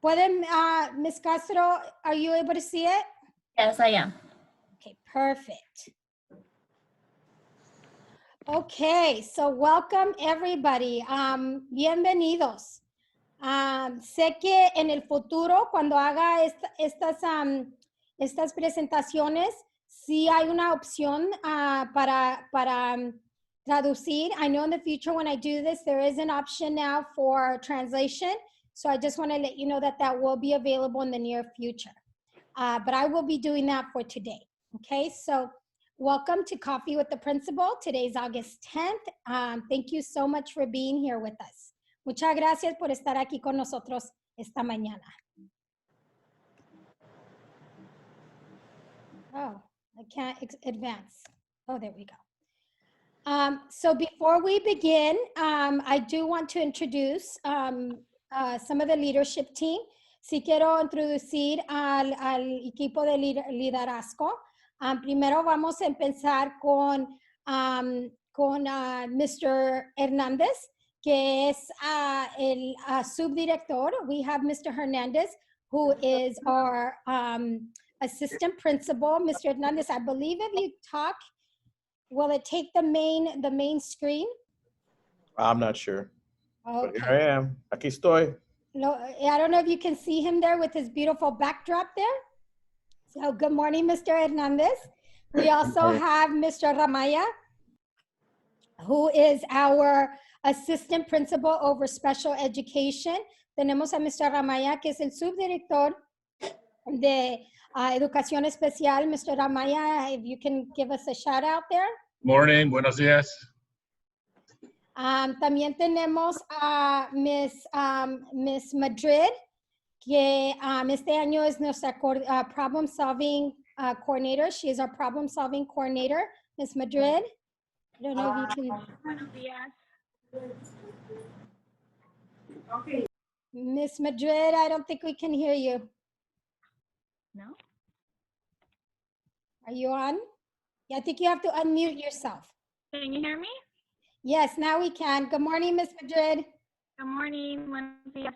¿Pueden, Ms. Castro, are you able to see it? Yes, I am. Okay, perfect. Okay, so welcome everybody. Bienvenidos. Sé que en el futuro, cuando haga estas presentaciones, sí hay una opción para traducir. I know in the future when I do this, there is an option now for translation. So I just want to let you know that that will be available in the near future. But I will be doing that for today. Okay, so welcome to Coffee with the Principal. Today's August 10th. Thank you so much for being here with us. Muchas gracias por estar aquí con nosotros esta mañana. Oh, I can't advance. Oh, there we go. So before we begin, I do want to introduce some of the leadership team. Sí quiero introducir al equipo de liderazgo. Primero vamos a empezar con Mr. Hernández, que es el subdirector. We have Mr. Hernandez, who is our assistant principal. Mr. Hernandez, I believe if you talk, will it take the main screen? I'm not sure. Okay. But here I am. Aquí estoy. No, I don't know if you can see him there with his beautiful backdrop there. So good morning, Mr. Hernandez. We also have Mr. Ramaya, who is our assistant principal over special education. Tenemos a Mr. Ramaya, que es el subdirector de educación especial. Mr. Ramaya, if you can give us a shout out there. Morning, buenos días. También tenemos a Miss Madrid, que este año es nuestra problem solving coordinator. She is our problem solving coordinator, Miss Madrid. I don't know if you can. Buenos días. Okay. Miss Madrid, I don't think we can hear you. No? Are you on? Yeah, I think you have to unmute yourself. Can you hear me? Yes, now we can. Good morning, Miss Madrid. Good morning. Buenos días.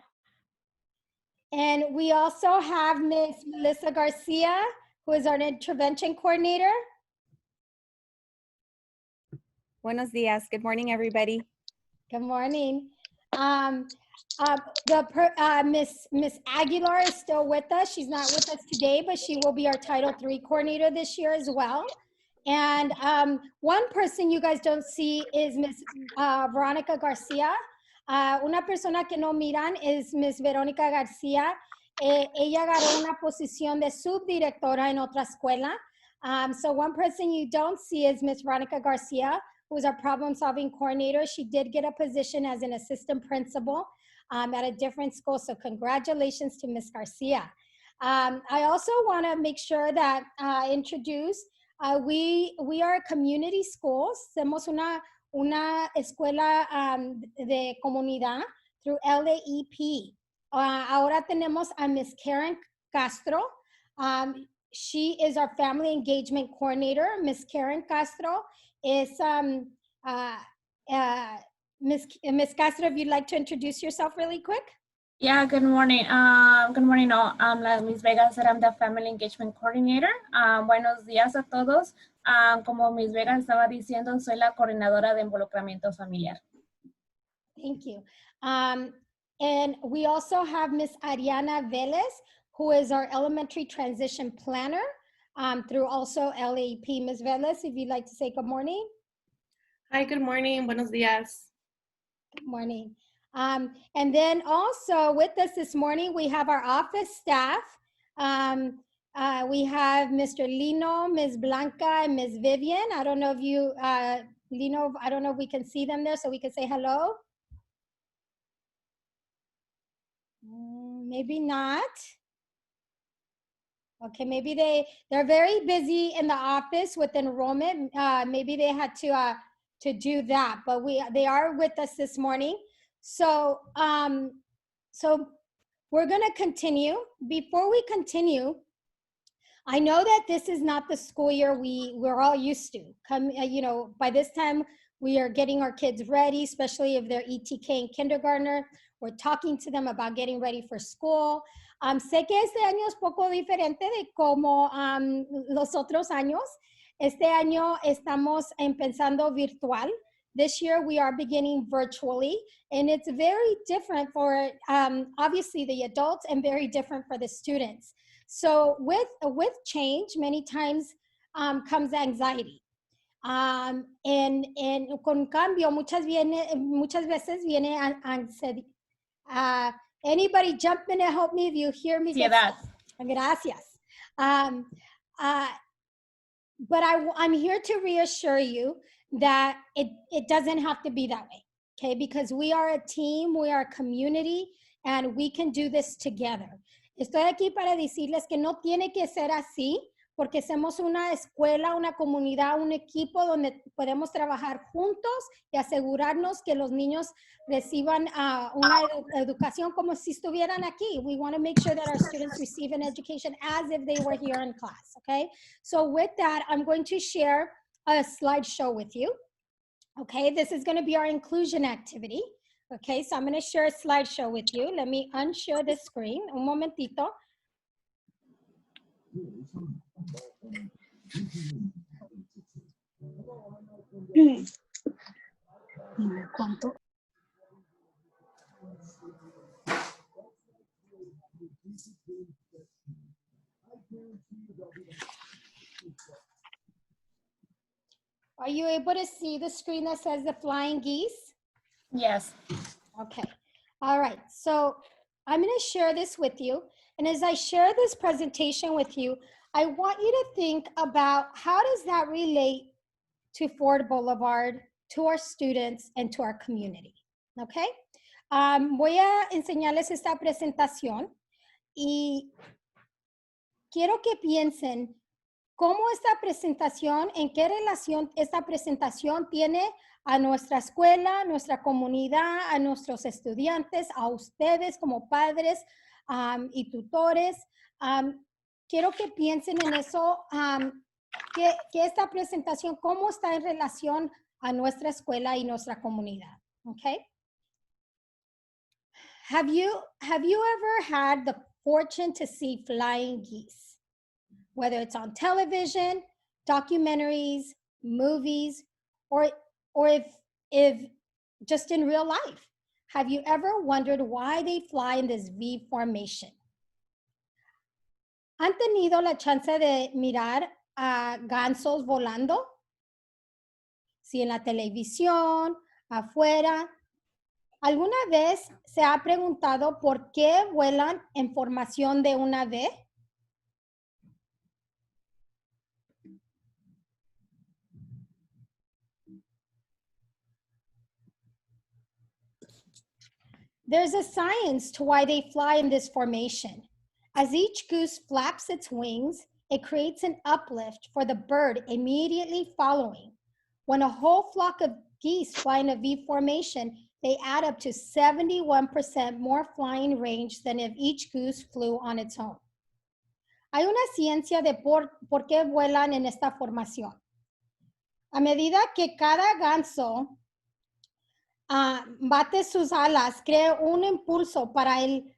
And we also have Miss Melissa Garcia, who is our intervention coordinator. Buenos días. Good morning, everybody. Good morning. Miss Aguilar is still with us. She's not with us today, but she will be our Title III coordinator this year as well. And one person you guys don't see is Miss Veronica Garcia. Una persona que no miran es Miss Verónica García. Ella agarró una posición de subdirectora en otra escuela. So one person you don't see is Miss Veronica Garcia, who is our problem-solving coordinator. She did get a position as an assistant principal at a different school. So congratulations to Miss Garcia. I also want to make sure that introduce. We are a community school. Somos una escuela de comunidad through LAEP. Ahora tenemos a Miss Karen Castro. She is our family engagement coordinator. Miss Karen Castro is Miss Castro, if you'd like to introduce yourself really quick. Yeah, good morning. Good morning. I'm Miss Vega, I'm the Family Engagement Coordinator. Buenos días a todos. Como Miss Vega estaba diciendo, soy la coordinadora de involucramiento familiar. Thank you. And we also have Miss Ariana Velez, who is our elementary transition planner through also LAP. Miss Velez, if you'd like to say good morning. Hi, good morning. Buenos días. Good morning. And then also with us this morning, we have our office staff. We have Mr. Lino, Ms. Blanca, and Ms. Vivian. I don't know if you, Lino, I don't know if we can see them there so we can say hello. Maybe not. Okay, maybe they're very busy in the office with enrollment. Maybe they had to do that, but they are with us this morning. So, so we're going to continue. Before we continue, I know that this is not the school year we're all used to. You know, by this time we are getting our kids ready, especially if they're ETK and kindergartner. We're talking to them about getting ready for school. Sé que este año es poco diferente de como los otros años. Este año estamos empezando virtual. This year we are beginning virtually, and it's very different for obviously the adults and very different for the students. So with change, many times comes anxiety. Con cambio, muchas veces viene ansiedad. Anybody jump in and help me if you hear me? Ansiedad. Gracias. But I'm here to reassure you that it doesn't have to be that way, okay? Because we are a team, we are a community, and we can do this together. Estoy aquí para decirles que no tiene que ser así, porque somos una escuela, una comunidad, un equipo donde podemos trabajar juntos y asegurarnos que los niños reciban una educación como si estuvieran aquí. We want to make sure that our students receive an education as if they were here in class, okay? So with that, I'm going to share a slideshow with you, okay? This is going to be our inclusion activity, okay? So I'm going to share a slideshow with you. Let me unshare the screen. Un momentito. ¿Cuánto? Are you able to see the screen that says the flying geese? Yes. Okay. All right. So I'm going to share this with you. And as I share this presentation with you, I want you to think about how does that relate to Ford Boulevard, to our students, and to our community. Okay? Voy a enseñarles esta presentación y quiero que piensen cómo esta presentación, en qué relación esta presentación tiene a nuestra escuela, nuestra comunidad, a nuestros estudiantes, a ustedes como padres y tutores. Quiero que piensen en eso, que esta presentación, cómo está en relación a nuestra escuela y nuestra comunidad, okay? Have you ever had the fortune to see flying geese? Whether it's on television, documentaries, movies, or if just in real life. Have you ever wondered why they fly in this V formation? ¿Han tenido la chance de mirar a gansos volando? Sí, en la televisión, afuera. ¿Alguna vez se ha preguntado por qué vuelan en formación de una V? There's a science to why they fly in this formation. As each goose flaps its wings, it creates an uplift for the bird immediately following. When a whole flock of geese fly in a V formation, they add up to 71% more flying range than if each goose flew on its own. Hay una ciencia de por qué vuelan en esta formación. A medida que cada ganso bate sus alas, crea un impulso para el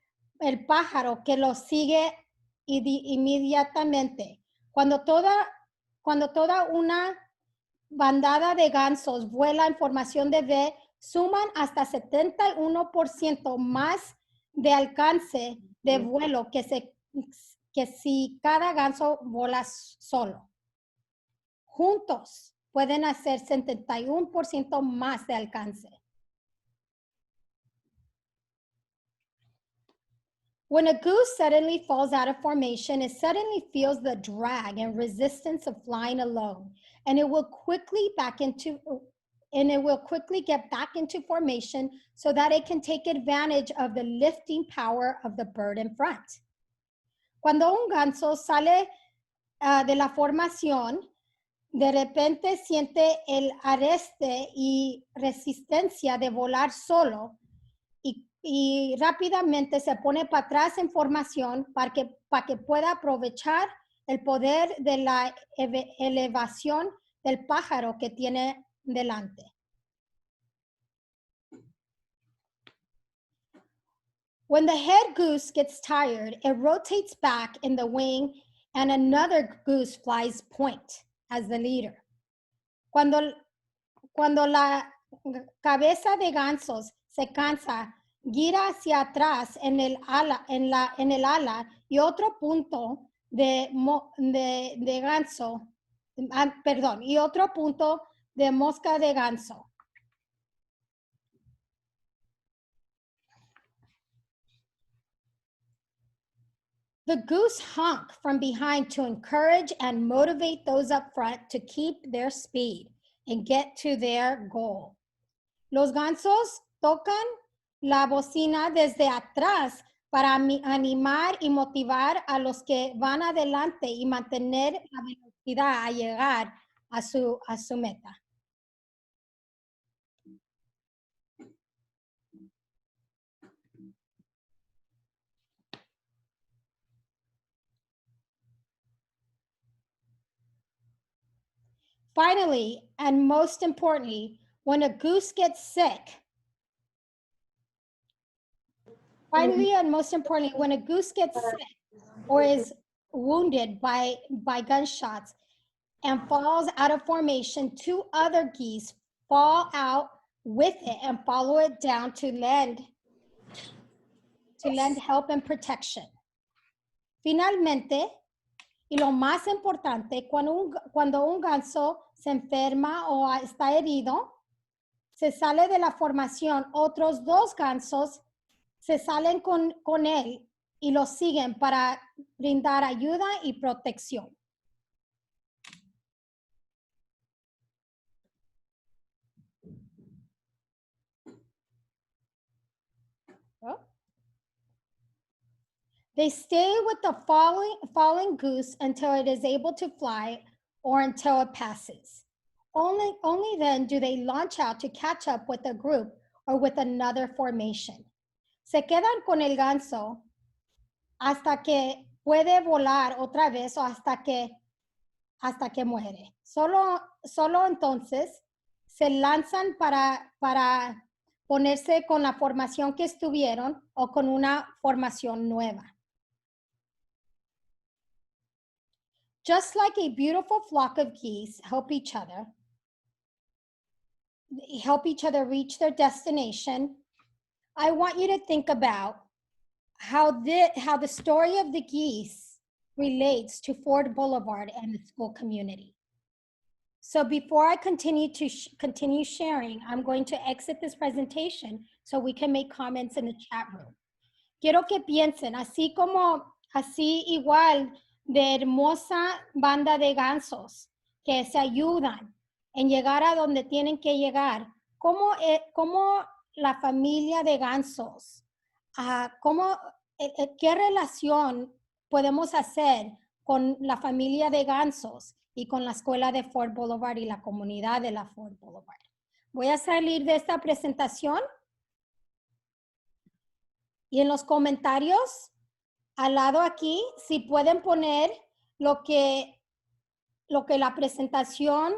pájaro que lo sigue inmediatamente. Cuando toda una bandada de gansos vuela en formación de V, suman hasta 71% más de alcance de vuelo que si cada ganso vuela solo. Juntos pueden hacer 71% más de alcance. When a goose suddenly falls out of formation, it suddenly feels the drag and resistance of flying alone, and it will quickly get back into formation so that it can take advantage of the lifting power of the bird in front. Cuando un ganso sale de la formación, de repente siente el arrastre y resistencia de volar solo y rápidamente se pone para atrás en formación para que pueda aprovechar el poder de la elevación del pájaro que tiene delante. When the head goose gets tired, it rotates back in the wing and another goose flies point as the leader. Cuando la cabeza de gansos se cansa, gira hacia atrás en el ala y otro punto de ganso, perdón, y otro punto de mosca de ganso. The goose honk from behind to encourage and motivate those up front to keep their speed and get to their goal. Los gansos tocan la bocina desde atrás para animar y motivar a los que van adelante y mantener la velocidad a llegar a su meta. Finally, and most importantly, when a goose gets sick, or is wounded by gunshots and falls out of formation, 2 other geese fall out with it and follow it down to lend help and protection. Finalmente, y lo más importante, cuando un ganso se enferma o está herido, se sale de la formación, otros 2 gansos se salen con él y lo siguen para brindar ayuda y protección. Oh. They stay with the falling goose until it is able to fly or until it passes. Only then do they launch out to catch up with a group or with another formation. Se quedan con el ganso hasta que puede volar otra vez o hasta que muere. Solo entonces se lanzan para ponerse con la formación que estuvieron o con una formación nueva. Just like a beautiful flock of geese help each other reach their destination, I want you to think about how the story of the geese relates to Ford Boulevard and the school community. So before I continue sharing, I'm going to exit this presentation so we can make comments in the chat room. Quiero que piensen, así igual de hermosa banda de gansos que se ayudan en llegar a donde tienen que llegar, como la familia de gansos, qué relación podemos hacer con la familia de gansos y con la escuela de Ford Boulevard y la comunidad de la Ford Boulevard. Voy a salir de esta presentación y en los comentarios al lado aquí, si pueden poner lo que la presentación,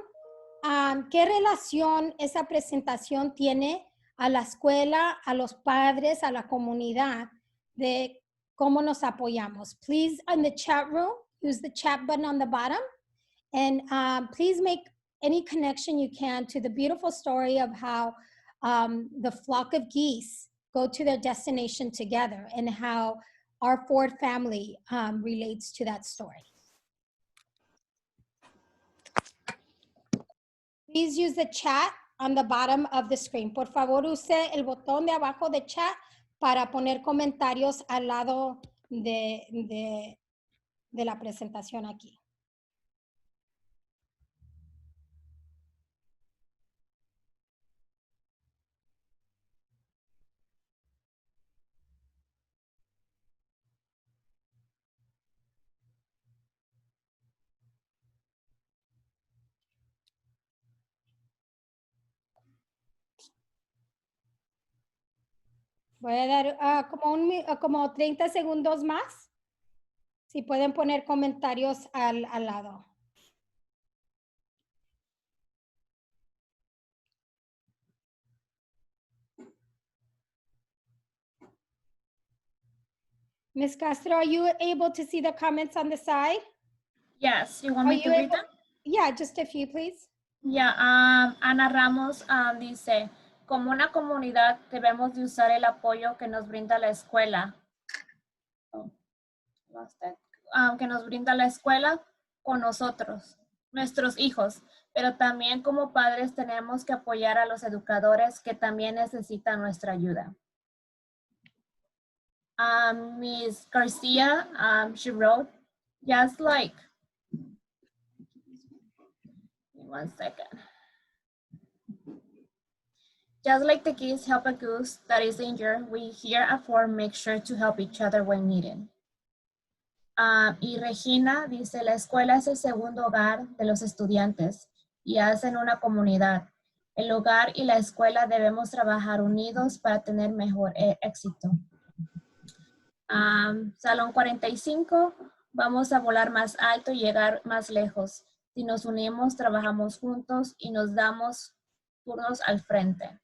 qué relación esa presentación tiene a la escuela, a los padres, a la comunidad, de cómo nos apoyamos. Please, in the chat room, use the chat button on the bottom, and please make any connection you can to the beautiful story of how the flock of geese go to their destination together and how our Ford family relates to that story. Please use the chat on the bottom of the screen. Por favor, use el botón de abajo de chat para poner comentarios al lado de la presentación aquí. Voy a dar como 30 segundos más. Si pueden poner comentarios al lado. Ms. Castro, are you able to see the comments on the side? Yes, you want Are me to you read able? them? Yeah, just a few, please. Ya, Ana Ramos dice, como una comunidad debemos de usar el apoyo que nos brinda la escuela. Oh, lost it. Que nos brinda la escuela con nosotros, nuestros hijos, pero también como padres tenemos que apoyar a los educadores que también necesitan nuestra ayuda. Ms. Garcia, she wrote, just like, one second. Just like the geese help a goose that is injured, we here at Ford make sure to help each other when needed. Y Regina dice, la escuela es el segundo hogar de los estudiantes y hacen una comunidad. El hogar y la escuela debemos trabajar unidos para tener mejor éxito. Salón 45, vamos a volar más alto y llegar más lejos. Si nos unimos, trabajamos juntos y nos damos turnos al frente.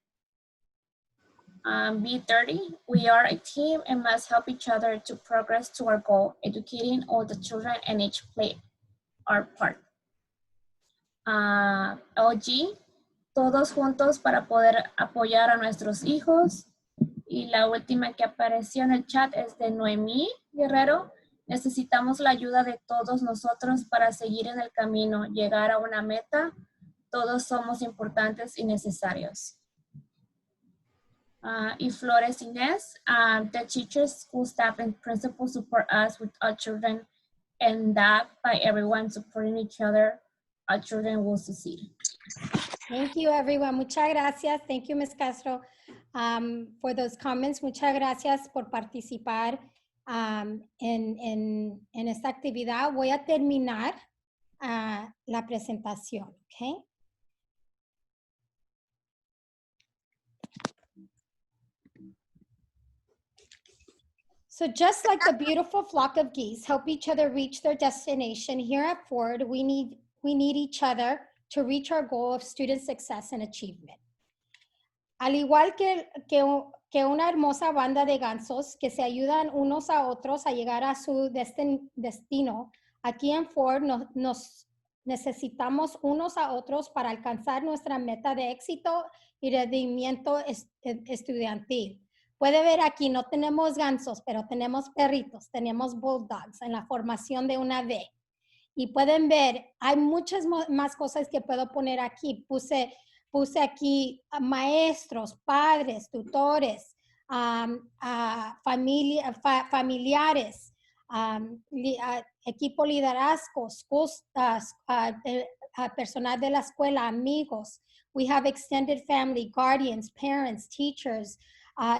B30, we are a team and must help each other to progress to our goal, educating all the children and each play our part. LG, todos juntos para poder apoyar a nuestros hijos. Y la última que apareció en el chat es de Noemí Guerrero. Necesitamos la ayuda de todos nosotros para seguir en el camino, llegar a una meta. Todos somos importantes y necesarios. Y Flores Inés, the teachers, school staff, and principals support us with our children, and that by everyone supporting each other, our children will succeed. Thank you, everyone. Muchas gracias. Thank you, Ms. Castro, for those comments. Muchas gracias por participar en esta actividad. Voy a terminar la presentación, ¿ok? So just like the beautiful flock of geese help each other reach their destination, here at Ford, we need each other to reach our goal of student success and achievement. Al igual que una hermosa banda de gansos que se ayudan unos a otros a llegar a su destino, aquí en Ford nos necesitamos unos a otros para alcanzar nuestra meta de éxito y rendimiento estudiantil. Puede ver aquí, no tenemos gansos, pero tenemos perritos, tenemos bulldogs en la formación de una V. Y pueden ver, hay muchas más cosas que puedo poner aquí. Puse aquí maestros, padres, tutores, familiares, equipo liderazgo, personal de la escuela, amigos. We have extended family, guardians, parents, teachers,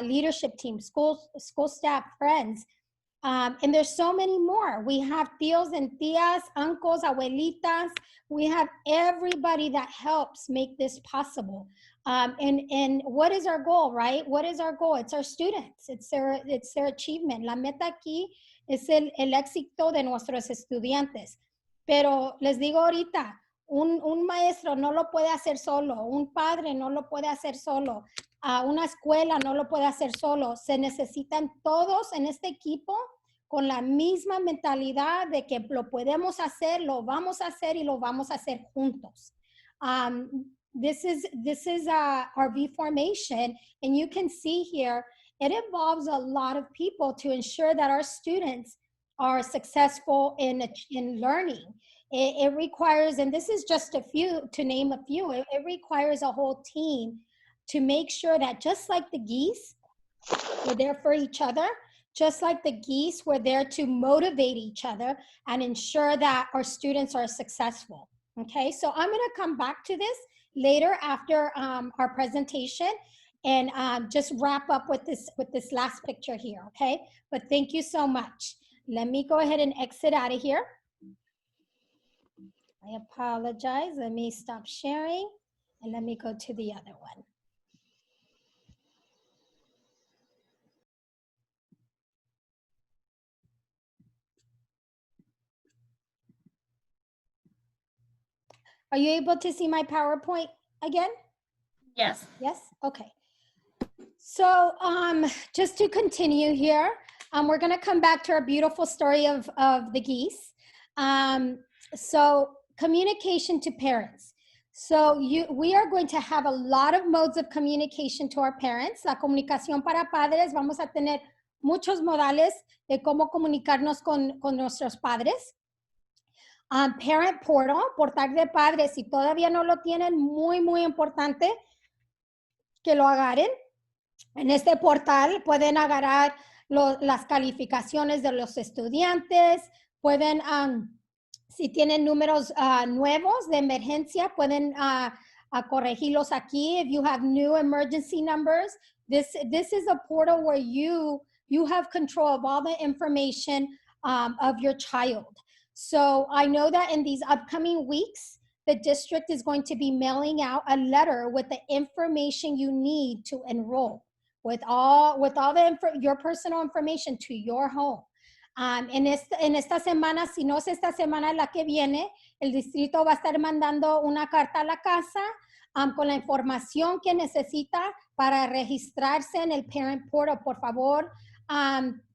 leadership team, school staff, friends. And there's so many more. We have tíos and tías, uncles, abuelitas. We have everybody that helps make this possible. And what is our goal, right? What is our goal? It's our students. It's their achievement. La meta aquí es el éxito de nuestros estudiantes. Pero les digo ahorita, un maestro no lo puede hacer solo. Un padre no lo puede hacer solo. Una escuela no lo puede hacer solo. Se necesitan todos en este equipo con la misma mentalidad de que lo podemos hacer, lo vamos a hacer y lo vamos a hacer juntos. This is our V formation, and you can see here, it involves a lot of people to ensure that our students are successful in learning. It requires, and this is just a few, to name a few, it requires a whole team to make sure that just like the geese, we're there for each other, just like the geese, we're there to motivate each other and ensure that our students are successful. Okay, so I'm gonna come back to this later after our presentation and just wrap up with this last picture here, okay? But thank you so much. Let me go ahead and exit out of here. I apologize, let me stop sharing and let me go to the other one. Are you able to see my PowerPoint again? Yes. Yes, okay. So just to continue here, we're going to come back to our beautiful story of the geese. So communication to parents. So we are going to have a lot of modes of communication to our parents. La comunicación para padres, vamos a tener muchos modales de cómo comunicarnos con nuestros padres. Parent Portal, portal de padres, si todavía no lo tienen, muy, muy importante que lo agarren. En este portal pueden agarrar las calificaciones de los estudiantes, pueden, si tienen números nuevos de emergencia, pueden corregirlos aquí. If you have new emergency numbers, this is a portal where you have control of all the information of your child. So I know that in these upcoming weeks, the district is going to be mailing out a letter with the information you need to enroll, with all your personal information to your home. En esta semana, si no es esta semana la que viene, el distrito va a estar mandando una carta a la casa con la información que necesita para registrarse en el Parent Portal. Por favor,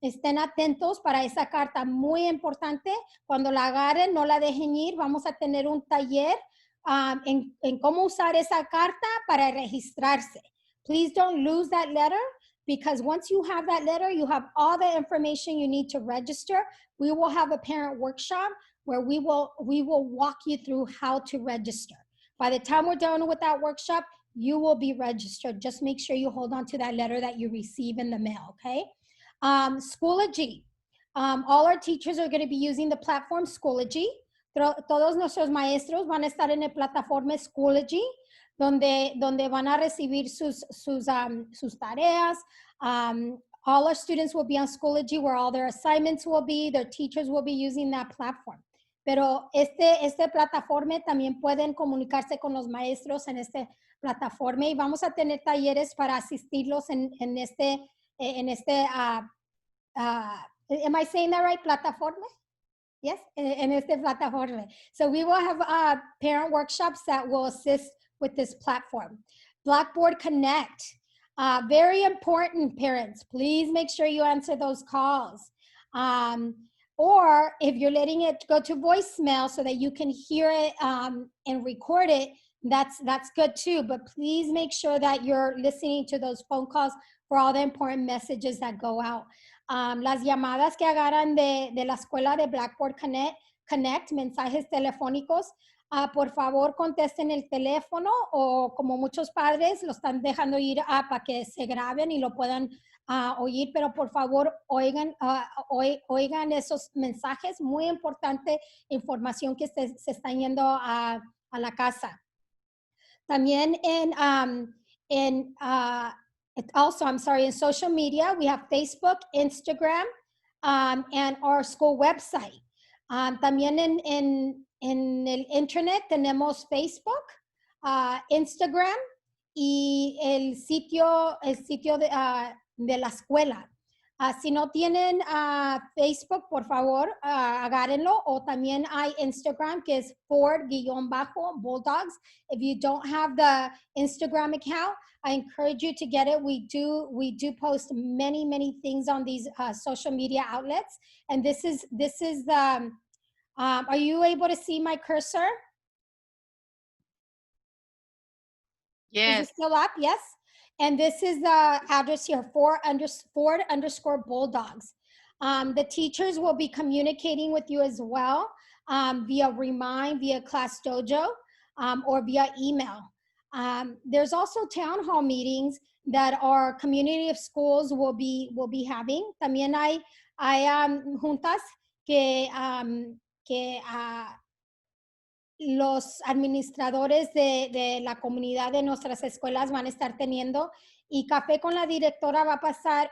estén atentos para esa carta muy importante. Cuando la agarren, no la dejen ir. Vamos a tener un taller en cómo usar esa carta para registrarse. Please don't lose that letter, because once you have that letter, you have all the information you need to register. We will have a parent workshop where we will walk you through how to register. By the time we're done with that workshop, you will be registered. Just make sure you hold on to that letter that you receive in the mail, okay? Schoology. All our teachers are going to be using the platform Schoology. Todos nuestros maestros van a estar en la plataforma Schoology, donde van a recibir sus tareas. All our students will be on Schoology, where all their assignments will be. Their teachers will be using that platform. Pero este plataforma también pueden comunicarse con los maestros en este plataforma, y vamos a tener talleres para asistirlos en este am I saying that right? Plataforma? Yes, en este plataforma. So we will have parent workshops that will assist with this platform. Blackboard Connect. Very important, parents. Please make sure you answer those calls. Or if you're letting it go to voicemail so that you can hear it and record it, that's good too. But please make sure that you're listening to those phone calls for all the important messages that go out. Las llamadas que agarran de la escuela de Blackboard Connect, mensajes telefónicos, por favor contesten el teléfono, o como muchos padres lo están dejando ir para que se graben y lo puedan oír, pero por favor oigan esos mensajes. Muy importante información que se está yendo a la casa. También in social media, we have Facebook, Instagram, and our school website. También en el internet tenemos Facebook, Instagram y el sitio de la escuela. Si no tienen Facebook, por favor, agárrenlo. O también hay Instagram, que es Ford_Bulldogs. If you don't have the Instagram account, I encourage you to get it. We do post many, many things on these social media outlets. And this is the, are you able to see my cursor? Yes. Is it still up? Yes. And this is the address here, Ford_Bulldogs. The teachers will be communicating with you as well via Remind, via Class Dojo, or via email. There's also town hall meetings that our community of schools will be having. También hay juntas que los administradores de la comunidad de nuestras escuelas van a estar teniendo, y Café con la Directora va a pasar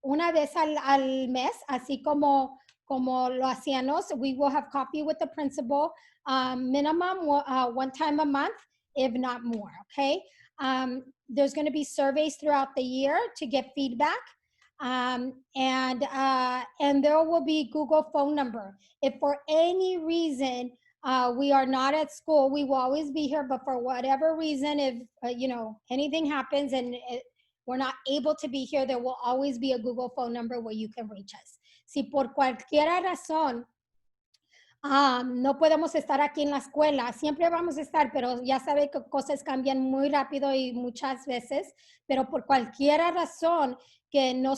una vez al mes, así como lo hacíamos. We will have coffee with the principal, minimum one time a month, if not more, okay? There's going to be surveys throughout the year to get feedback. And there will be Google phone number. If for any reason we are not at school, we will always be here. But for whatever reason, if anything happens and we're not able to be here, there will always be a Google phone number where you can reach us. Si por cualquier razón no podemos estar aquí en la escuela, siempre vamos a estar, pero ya sabe que cosas cambian muy rápido y muchas veces, pero por cualquier razón que no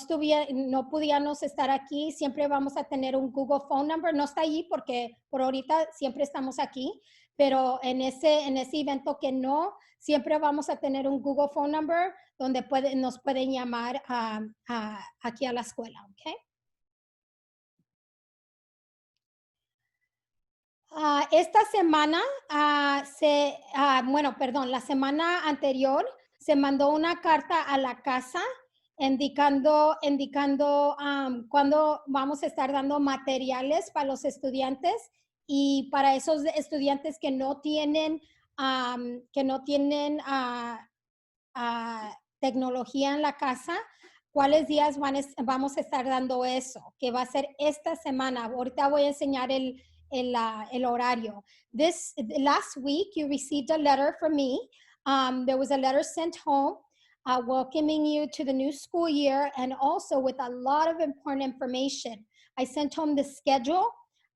pudiéramos estar aquí, siempre vamos a tener un Google phone number. No está allí porque por ahorita siempre estamos aquí, pero en ese evento que no, siempre vamos a tener un Google phone number donde nos pueden llamar aquí a la escuela, ¿ok? Esta semana, la semana anterior se mandó una carta a la casa indicando cuándo vamos a estar dando materiales para los estudiantes y para esos estudiantes que no tienen tecnología en la casa, cuáles días vamos a estar dando eso, que va a ser esta semana. Ahorita voy a enseñar el horario. Last week, you received a letter from me. There was a letter sent home welcoming you to the new school year and also with a lot of important information. I sent home the schedule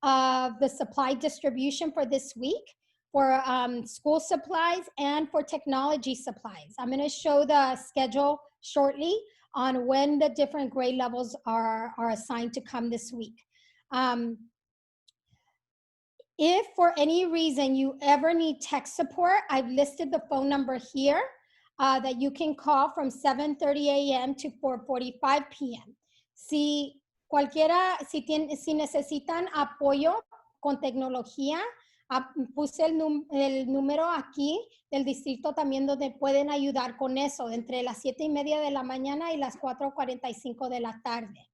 of the supply distribution for this week for school supplies and for technology supplies. I'm going to show the schedule shortly on when the different grade levels are assigned to come this week. If for any reason you ever need tech support, I've listed the phone number here that you can call from 7:30 a.m. to 4:45 p.m. Si necesitan apoyo con tecnología, puse el número aquí del distrito también donde pueden ayudar con eso, entre las 7:30 de la mañana y las 4:45 de la tarde.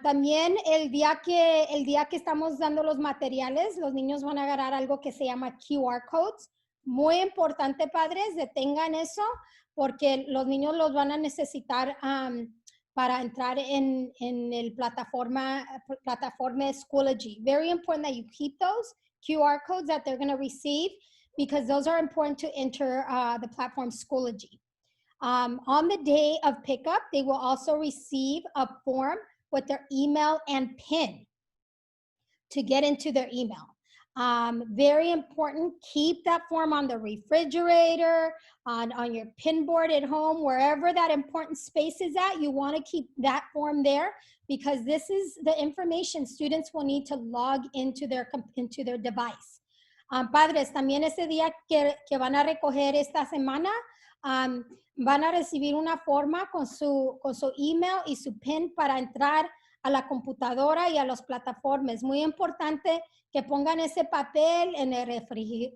También el día que estamos dando los materiales, los niños van a agarrar algo que se llama QR codes. Muy importante, padres, detengan eso porque los niños los van a necesitar para entrar en el plataforma Schoology. Very important that you keep those QR codes that they're going to receive because those are important to enter the platform Schoology. On the day of pickup, they will also receive a form with their email and PIN to get into their email. Very important, keep that form on the refrigerator, on your pin board at home, wherever that important space is at, you want to keep that form there because this is the information students will need to log into their device. Padres, también ese día que van a recoger esta semana, van a recibir una forma con su email y su PIN para entrar a la computadora y a las plataformas. Muy importante que pongan ese papel en el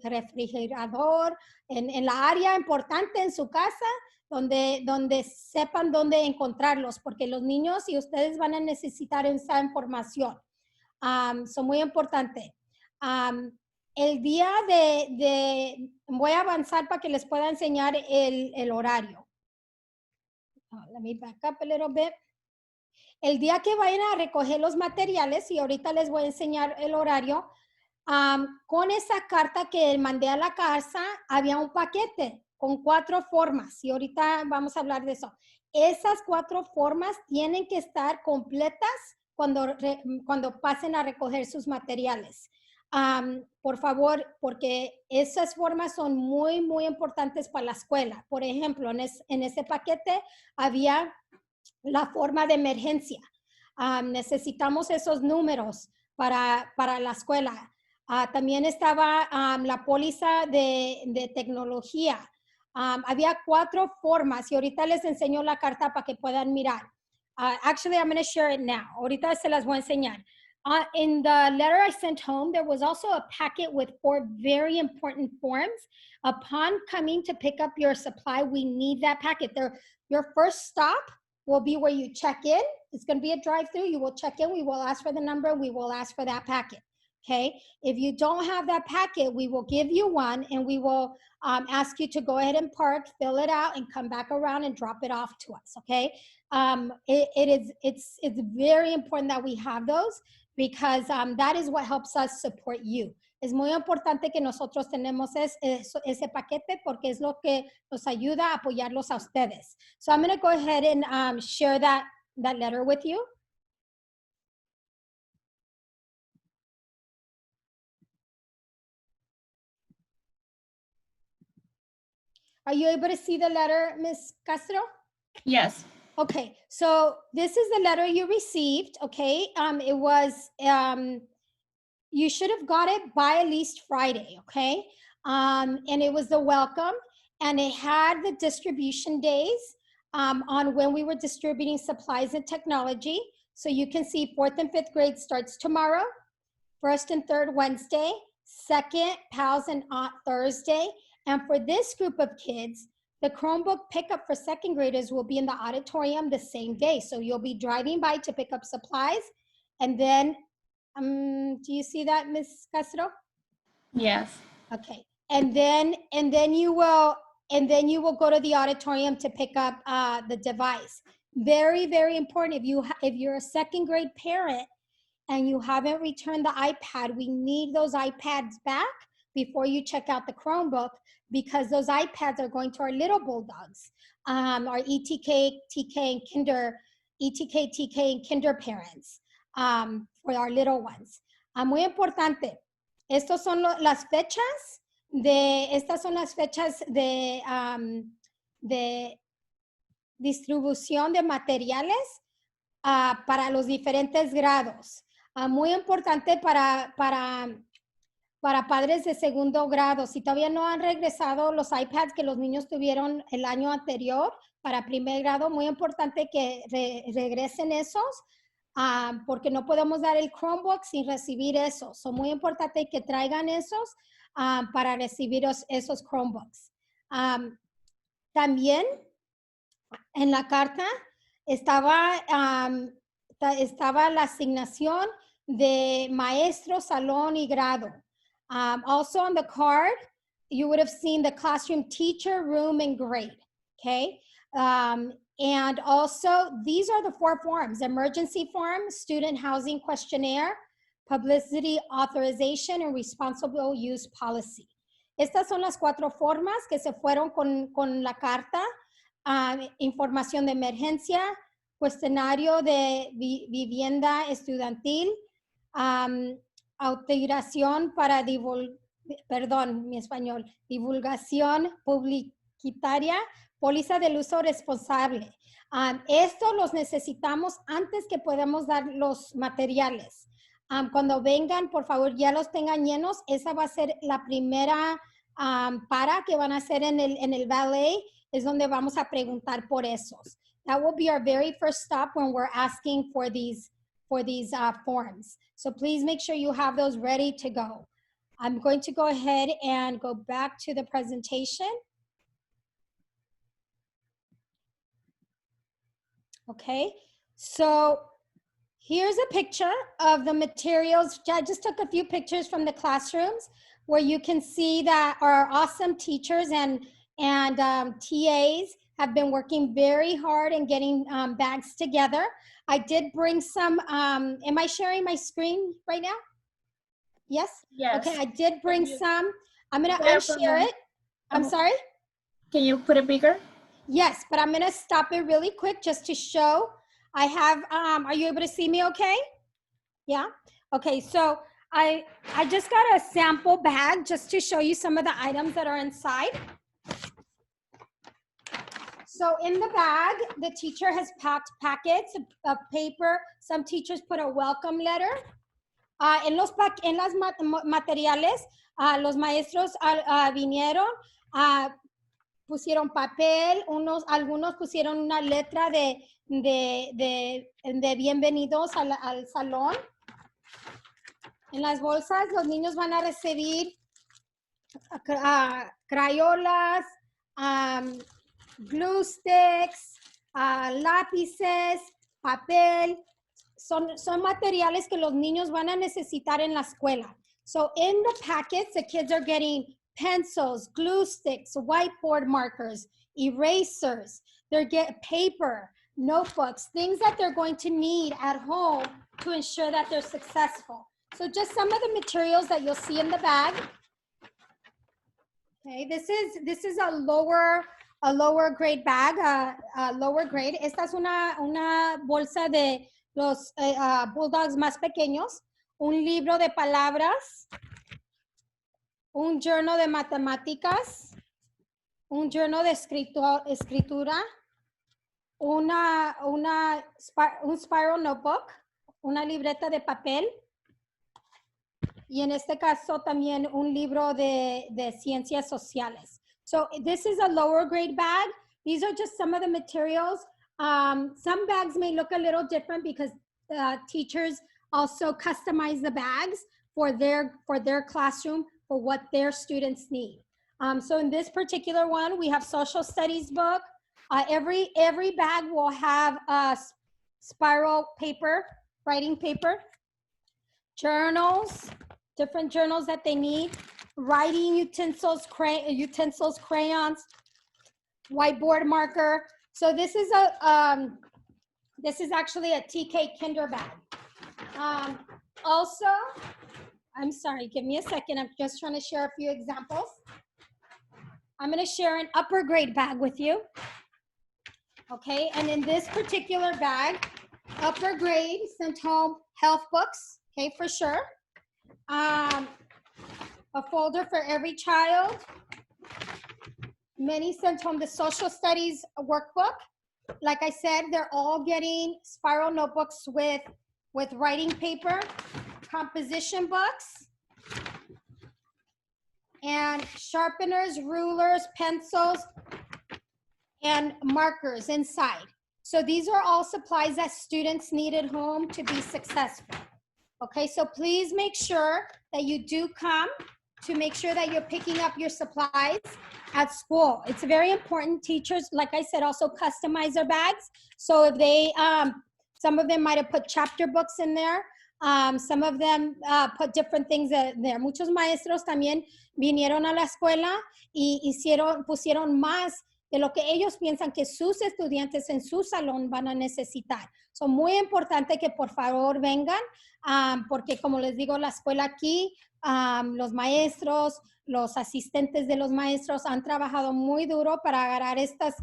refrigerador, en la área importante en su casa, donde sepan dónde encontrarlos, porque los niños y ustedes van a necesitar esa información. Son muy importante. El día voy a avanzar para que les pueda enseñar el horario. Let me back up a little bit. El día que vayan a recoger los materiales, y ahorita les voy a enseñar el horario, con esa carta que mandé a la casa, había un paquete con 4 formas, y ahorita vamos a hablar de eso. Esas 4 formas tienen que estar completas cuando pasen a recoger sus materiales. Por favor, porque esas formas son muy, muy importantes para la escuela. Por ejemplo, en ese paquete había la forma de emergencia. Necesitamos esos números para la escuela. También estaba la póliza de tecnología. Había 4 formas y ahorita les enseño la carta para que puedan mirar. Actually, I'm going to share it now. Ahorita se las voy a enseñar. In the letter I sent home, there was also a packet with 4 very important forms. Upon coming to pick up your supply, we need that packet. Your first stop will be where you check in. It's going to be a drive-through. You will check in. We will ask for the number. We will ask for that packet. okay? If you don't have that packet, we will give you one and we will ask you to go ahead and park, fill it out, and come back around and drop it off to us, okay? It's very important that we have those because that is what helps us support you. Es muy importante que nosotros tenemos ese paquete porque es lo que nos ayuda a apoyarlos a ustedes. So I'm going to go ahead and share that letter with you. Are you able to see the letter, Ms. Castro? Yes. Okay, so this is the letter you received, okay? It was, you should have got it by at least Friday, okay? And it was the welcome, and it had the distribution days on when we were distributing supplies and technology. So you can see 4th and 5th grade starts tomorrow, 1st and 3rd Wednesday, 2nd, PALS and Aunt Thursday. And for this group of kids, the Chromebook pickup for 2nd graders will be in the auditorium the same day. So you'll be driving by to pick up supplies. And then, do you see that, Ms. Castro? Yes. Okay. And then you will go to the auditorium to pick up the device. Very, very important. If you're a 2nd grade parent and you haven't returned the iPad, we need those iPads back before you check out the Chromebook, because those iPads are going to our little bulldogs, our ETK, TK, and Kinder, ETK, TK, and Kinder parents, for our little ones. Muy importante. Estas son las fechas de distribución de materiales para los diferentes grados. Muy importante para padres de 2º grado. Si todavía no han regresado los iPads que los niños tuvieron el año anterior para 1er grado, muy importante que regresen esos, porque no podemos dar el Chromebook sin recibir esos. So muy importante que traigan esos para recibir esos Chromebooks. También en la carta estaba la asignación de maestro, salón y grado. Also on the card, you would have seen the classroom teacher, room, and grade, okay? And also, these are the 4 forms: emergency form, student housing questionnaire, publicity authorization, and responsible use policy. Estas son las 4 formas que se fueron con la carta. Información de emergencia, cuestionario de vivienda estudiantil, autorización para divulgación publicitaria, póliza del uso responsable. Esto los necesitamos antes que podamos dar los materiales. Cuando vengan, por favor, ya los tengan llenos. Esa va a ser la primera para que van a hacer en el valet, es donde vamos a preguntar por esos. That will be our very first stop when we're asking for these forms. So please make sure you have those ready to go. I'm going to go ahead and go back to the presentation. Okay, so here's a picture of the materials. I just took a few pictures from the classrooms where you can see that our awesome teachers and TAs have been working very hard in getting bags together. I did bring some, am I sharing my screen right now? Yes? Yes. Okay, I did bring some. I'm gonna Yeah, unshare it. I'm sorry? Can you put it bigger? Yes, but I'm gonna stop it really quick just to show. I have, are you able to see me okay? Yeah? Okay, so I just got a sample bag just to show you some of the items that are inside. So in the bag, the teacher has packed packets of paper. Some teachers put a welcome letter. En las materiales, los maestros vinieron, pusieron papel, algunos pusieron una letra de bienvenidos al salón. En las bolsas, los niños van a recibir crayolas, glue sticks, lápices, papel, son materiales que los niños van a necesitar en la escuela. So in the packets, the kids are getting pencils, glue sticks, whiteboard markers, erasers. They're getting paper, notebooks, things that they're going to need at home to ensure that they're successful. So just some of the materials that you'll see in the bag. Okay, this is a lower grade bag, lower grade. Esta es una bolsa de los bulldogs más pequeños, un libro de palabras, un journal de matemáticas, un journal de escritura, un spiral notebook, una libreta de papel, y en este caso también un libro de ciencias sociales. So this is a lower grade bag. These are just some of the materials. Some bags may look a little different because teachers also customize the bags for their classroom, for what their students need. So in this particular one, we have social studies book. Every bag will have a spiral paper, writing paper, journals, different journals that they need, writing utensils, crayons, whiteboard marker. So this is actually a TK Kinder bag. Also, I'm sorry, give me a second. I'm just trying to share a few examples. I'm going to share an upper grade bag with you. Okay, and in this particular bag, upper grade sent home health books, okay, for sure. A folder for every child. Many sent home the social studies workbook. Like I said, they're all getting spiral notebooks with writing paper, composition books, and sharpeners, rulers, pencils, and markers inside. So these are all supplies that students need at home to be successful. Okay, so please make sure that you do come to make sure that you're picking up your supplies at school. It's very important. Teachers, like I said, also customize their bags. So if they, some of them might have put chapter books in there. Some of them put different things in there. Muchos maestros también vinieron a la escuela y pusieron más de lo que ellos piensan que sus estudiantes en su salón van a necesitar. Son muy importante que por favor vengan, porque como les digo, la escuela aquí, los maestros, los asistentes de los maestros han trabajado muy duro para agarrar estas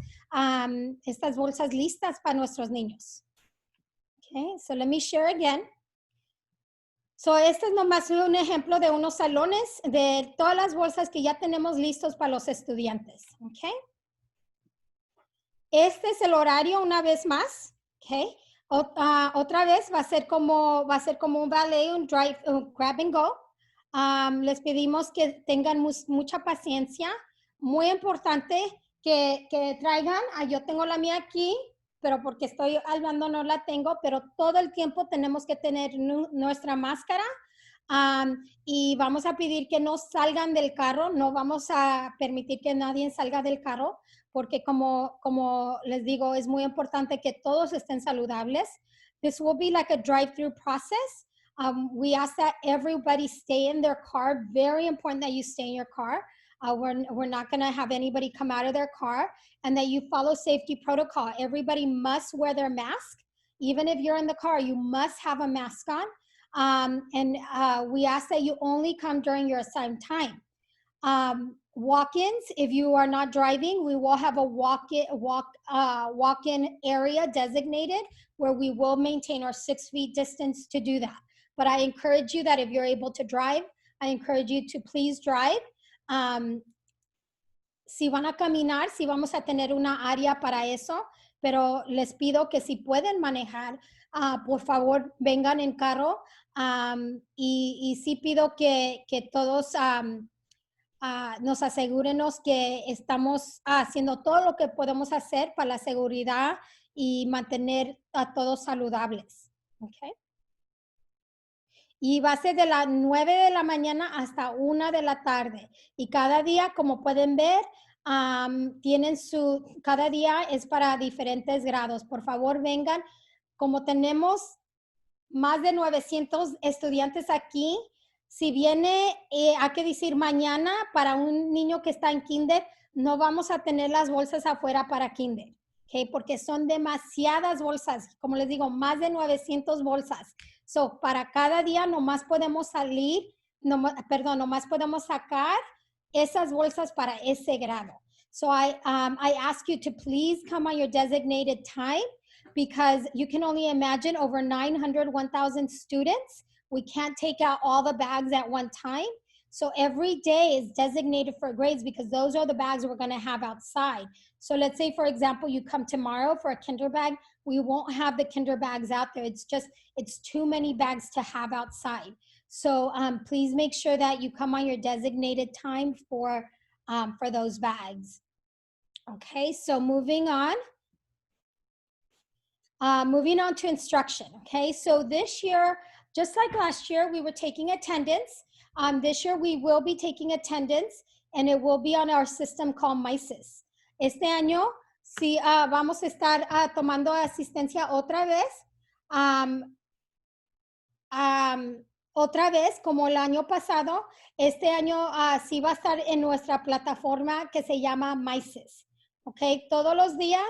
bolsas listas para nuestros niños. Okay, so let me share again. So este es nomás un ejemplo de unos salones de todas las bolsas que ya tenemos listos para los estudiantes. Okay. Este es el horario una vez más. Okay. Otra vez va a ser como un valet, un drive, un grab and go. Les pedimos que tengan mucha paciencia. Muy importante que traigan, yo tengo la mía aquí, pero porque estoy hablando no la tengo, pero todo el tiempo tenemos que tener nuestra máscara, y vamos a pedir que no salgan del carro, no vamos a permitir que nadie salga del carro, porque como les digo, es muy importante que todos estén saludables. This will be like a drive-through process. We ask that everybody stay in their car. Very important that you stay in your car. We're not going to have anybody come out of their car, and that you follow safety protocol. Everybody must wear their mask. Even if you're in the car, you must have a mask on. We ask that you only come during your assigned time. Walk-ins, if you are not driving, we will have a walk-in area designated where we will maintain our 6 feet distance to do that. But I encourage you that if you're able to drive, I encourage you to please drive. Si van a caminar, si vamos a tener una área para eso, pero les pido que si pueden manejar, por favor vengan en carro, y sí pido que todos nos asegurenos que estamos haciendo todo lo que podemos hacer para la seguridad y mantener a todos saludables. Okay. Y va a ser de las 9 de la mañana hasta 1 de la tarde. Y cada día, como pueden ver, cada día es para diferentes grados. Por favor, vengan. Como tenemos más de 900 estudiantes aquí. Si viene, hay que decir mañana, para un niño que está en kinder, no vamos a tener las bolsas afuera para kinder, ¿ok? Porque son demasiadas bolsas, como les digo, más de 900 bolsas. So, para cada día nomás podemos nomás podemos sacar esas bolsas para ese grado. So I ask you to please come on your designated time, because you can only imagine over 900, 1,000 students. We can't take out all the bags at one time. So every day is designated for grades, because those are the bags we're going to have outside. So let's say, for example, you come tomorrow for a kinder bag. We won't have the kinder bags out there. It's too many bags to have outside. So please make sure that you come on your designated time for those bags. Okay, so moving on. Moving on to instruction, okay? So this year, just like last year, we were taking attendance. This year, we will be taking attendance, and it will be on our system called MySys. Este año, sí, vamos a estar tomando asistencia otra vez. Otra vez, como el año pasado, este año sí va a estar en nuestra plataforma que se llama MySys. Okay, todos los días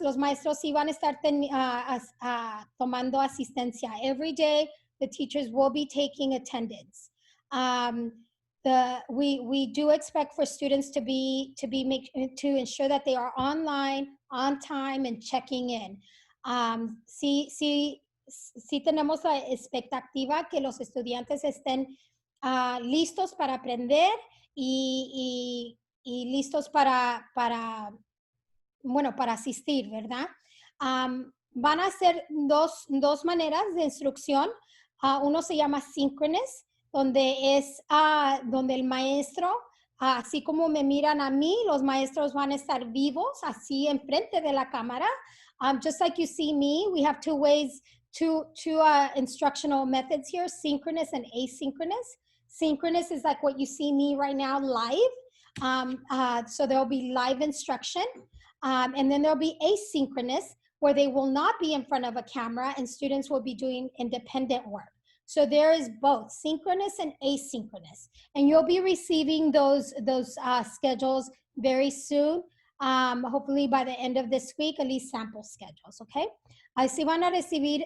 los maestros sí van a estar tomando asistencia. Every day, the teachers will be taking attendance. We do expect for students to ensure that they are online, on time, and checking in. Sí tenemos la expectativa que los estudiantes estén listos para aprender y listos para asistir, ¿verdad? Van a ser dos maneras de instrucción. Uno se llama synchronous, donde el maestro, así como me miran a mí, los maestros van a estar vivos, así enfrente de la cámara. Just like you see me, we have two instructional methods here, synchronous and asynchronous. Synchronous is like what you see me right now live. So there'll be live instruction. And then there'll be asynchronous, where they will not be in front of a camera and students will be doing independent work. So there is both synchronous and asynchronous. And you'll be receiving those schedules very soon. Hopefully by the end of this week, at least sample schedules, okay? Así van a recibir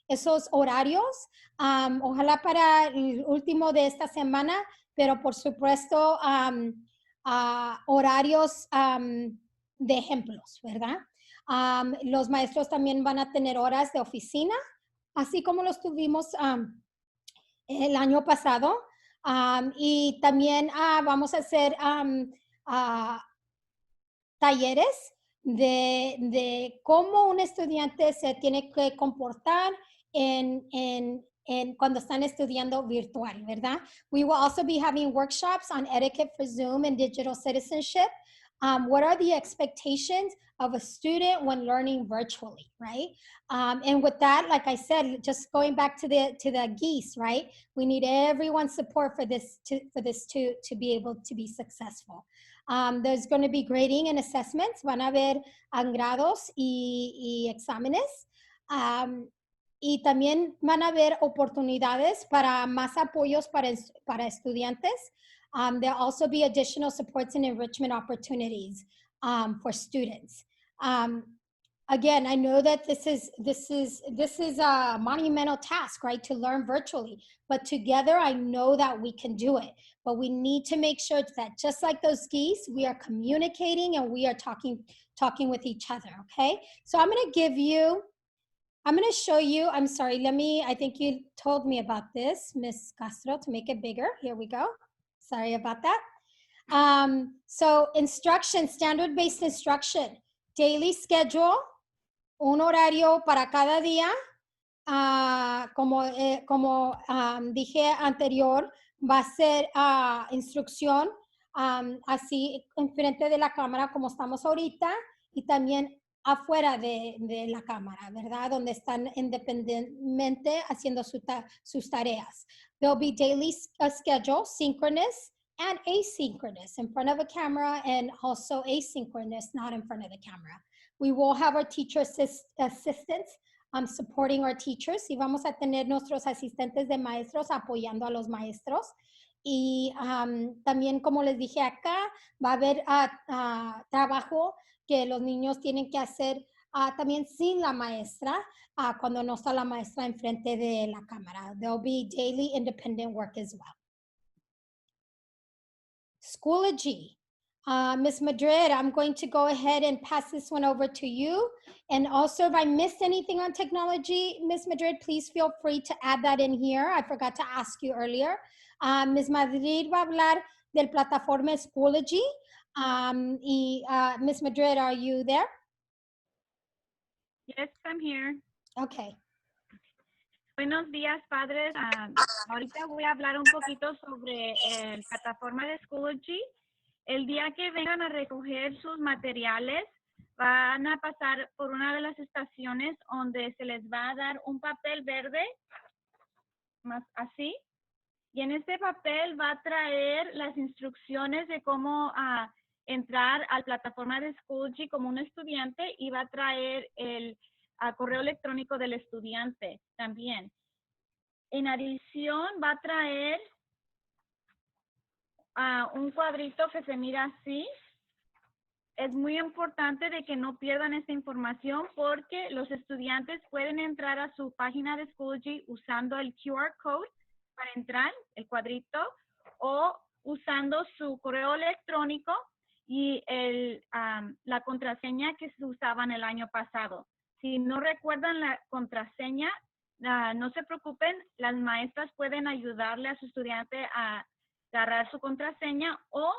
esos horarios, ojalá para el último de esta semana, pero por supuesto horarios de ejemplos, ¿verdad? Los maestros también van a tener horas de oficina, así como los tuvimos el año pasado, y también vamos a hacer talleres de cómo un estudiante se tiene que comportar cuando están estudiando virtual, ¿verdad? We will also be having workshops on etiquette for Zoom and digital citizenship. What are the expectations of a student when learning virtually, right? And with that, like I said, just going back to the geese, right? We need everyone's support for this to be able to be successful. There's going to be grading and assessments. Van a haber grados y exámenes. Y también van a haber oportunidades para más apoyos para estudiantes. There'll also be additional supports and enrichment opportunities for students. Again, I know that this is a monumental task, right, to learn virtually, but together I know that we can do it. But we need to make sure that just like those geese, we are communicating and we are talking with each other, okay? So I'm going to show you, I'm sorry, I think you told me about this, Ms. Castro, to make it bigger. Here we go. Sorry about that. So instruction, standard-based instruction, daily schedule, un horario para cada día. Como dije anterior, va a ser instrucción así enfrente de la cámara como estamos ahorita y también afuera de la cámara, ¿verdad? Donde están independientemente haciendo sus tareas. There'll be daily schedule, synchronous and asynchronous, in front of a camera, and also asynchronous, not in front of the camera. We will have our teacher assistants supporting our teachers. Y vamos a tener nuestros asistentes de maestros apoyando a los maestros. Y también, como les dije acá, va a haber trabajo que los niños tienen que hacer también sin la maestra, cuando no está la maestra enfrente de la cámara. There'll be daily independent work as well. Schoology. Ms. Madrid, I'm going to go ahead and pass this one over to you. And also, if I missed anything on technology, Ms. Madrid, please feel free to add that in here. I forgot to ask you earlier. Ms. Madrid va a hablar del plataforma Schoology. Ms. Madrid, are you there? Yes, I'm here. Okay. Buenos días, padres. Ahorita voy a hablar un poquito sobre la plataforma de Schoology. El día que vengan a recoger sus materiales, van a pasar por una de las estaciones donde se les va a dar un papel verde, más así. Y en este papel va a traer las instrucciones de cómo entrar a la plataforma de Schoology como un estudiante, y va a traer el correo electrónico del estudiante también. En adición, va a traer un cuadrito que se mira así. Es muy importante de que no pierdan esta información, porque los estudiantes pueden entrar a su página de Schoology usando el QR code para entrar, el cuadrito, o usando su correo electrónico y la contraseña que se usaban el año pasado. Si no recuerdan la contraseña, no se preocupen, las maestras pueden ayudarle a su estudiante a agarrar su contraseña o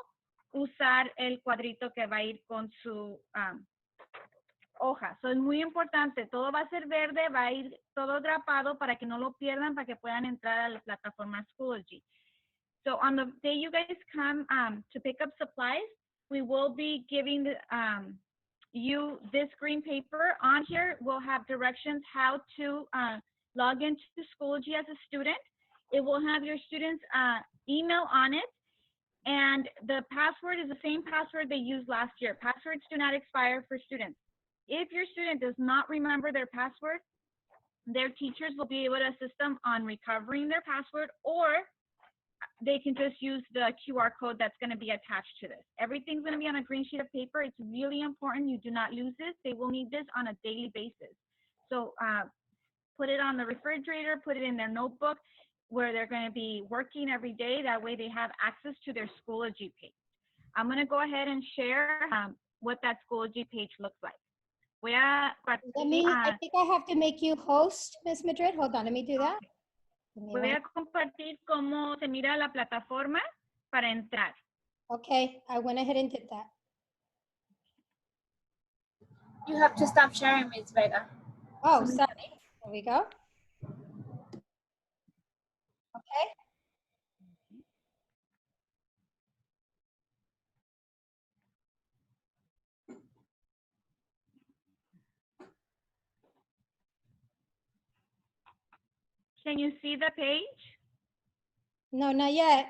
usar el cuadrito que va a ir con su hoja. Es muy importante, todo va a ser verde, va a ir todo grapado para que no lo pierdan, para que puedan entrar a la plataforma Schoology. So on the day you guys come to pick up supplies, we will be giving you this green paper. On here, we'll have directions how to log into Schoology as a student. It will have your students' email on it. And the password is the same password they used last year. Passwords do not expire for students. If your student does not remember their password, their teachers will be able to assist them on recovering their password, or they can just use the QR code that's going to be attached to this. Everything's going to be on a green sheet of paper. It's really important you do not lose this. They will need this on a daily basis. So put it on the refrigerator, put it in their notebook where they're going to be working every day. That way they have access to their Schoology page. I'm going to go ahead and share what that Schoology page looks like. I think I have to make you host, Ms. Madrid. Hold on, let me do that. Voy a compartir cómo se mira la plataforma para entrar. Okay, I went ahead and did that. You have to stop sharing, Ms. Vega. Oh, sorry. There we go. Okay. Can you see the page? No, not yet.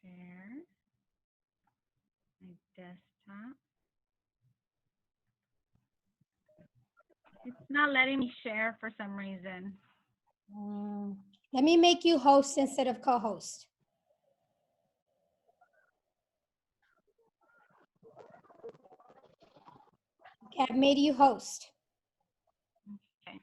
Share my desktop. It's not letting me share for some reason. Let me make you host instead of co-host. Okay, I've made you host. Okay.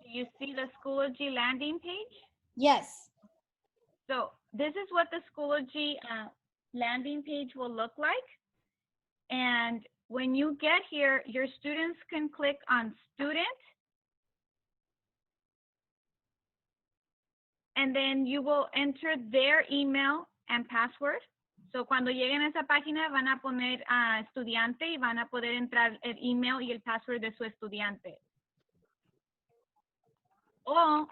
Do you see the Schoology landing page? Yes. So this is what the Schoology landing page will look like. And when you get here, your students can click on student. And then you will enter their email and password. So cuando lleguen a esa página van a poner estudiante y van a poder entrar el email y el password de su estudiante. O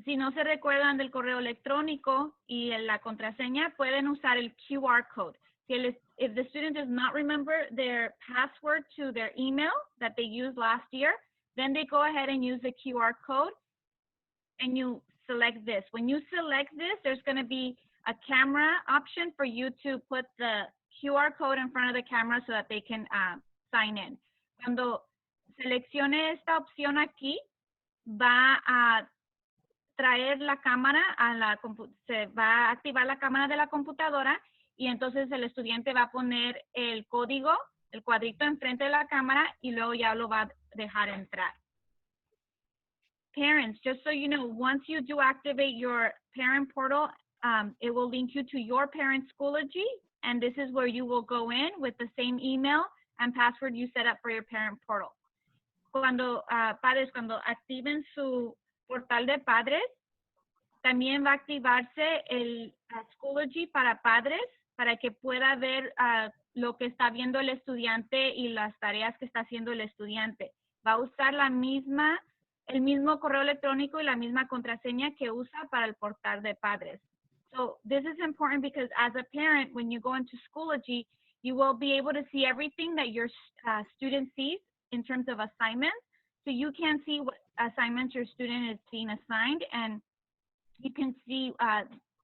si no se recuerdan del correo electrónico y la contraseña, pueden usar el QR code. If the student does not remember their password to their email that they used last year, then they go ahead and use the QR code and you select this. When you select this, there's going to be a camera option for you to put the QR code in front of the camera so that they can sign in. Cuando seleccione esta opción aquí, va a traer la cámara se va a activar la cámara de la computadora y entonces el estudiante va a poner el código, el cuadrito enfrente de la cámara y luego ya lo va a dejar entrar. Parents, just so you know, once you do activate your parent portal, it will link you to your parent Schoology, and this is where you will go in with the same email and password you set up for your parent portal. Cuando padres, cuando activen su portal de padres, también va a activarse el Schoology para padres para que pueda ver lo que está viendo el estudiante y las tareas que está haciendo el estudiante. Va a usar el mismo correo electrónico y la misma contraseña que usa para el portal de padres. So this is important because as a parent, when you go into Schoology, you will be able to see everything that your student sees in terms of assignments. So you can see what assignments your student is being assigned, and you can see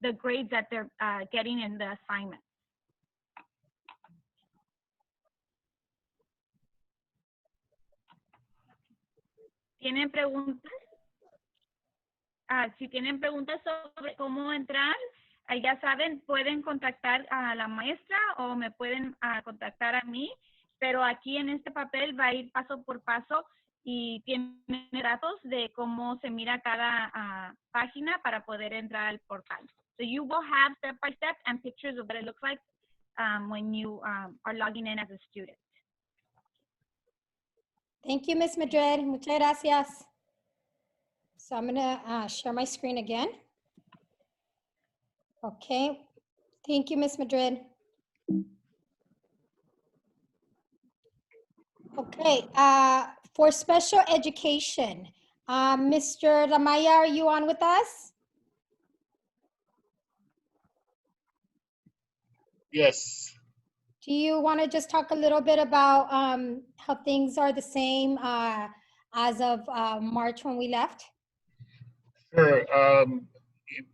the grades that they're getting in the assignment. ¿Tienen preguntas? Si tienen preguntas sobre cómo entrar, ya saben, pueden contactar a la maestra o me pueden contactar a mí, pero aquí en este papel va a ir paso por paso y tiene datos de cómo se mira cada página para poder entrar al portal. So you will have step by step and pictures of what it looks like when you are logging in as a student. Thank you, Ms. Madrid. Muchas gracias. So I'm gonna share my screen again. Okay. Thank you, Ms. Madrid. Okay, for special education, Mr. Ramaya, are you on with us? Yes. Do you want to just talk a little bit about how things are the same as of March when we left? Sure.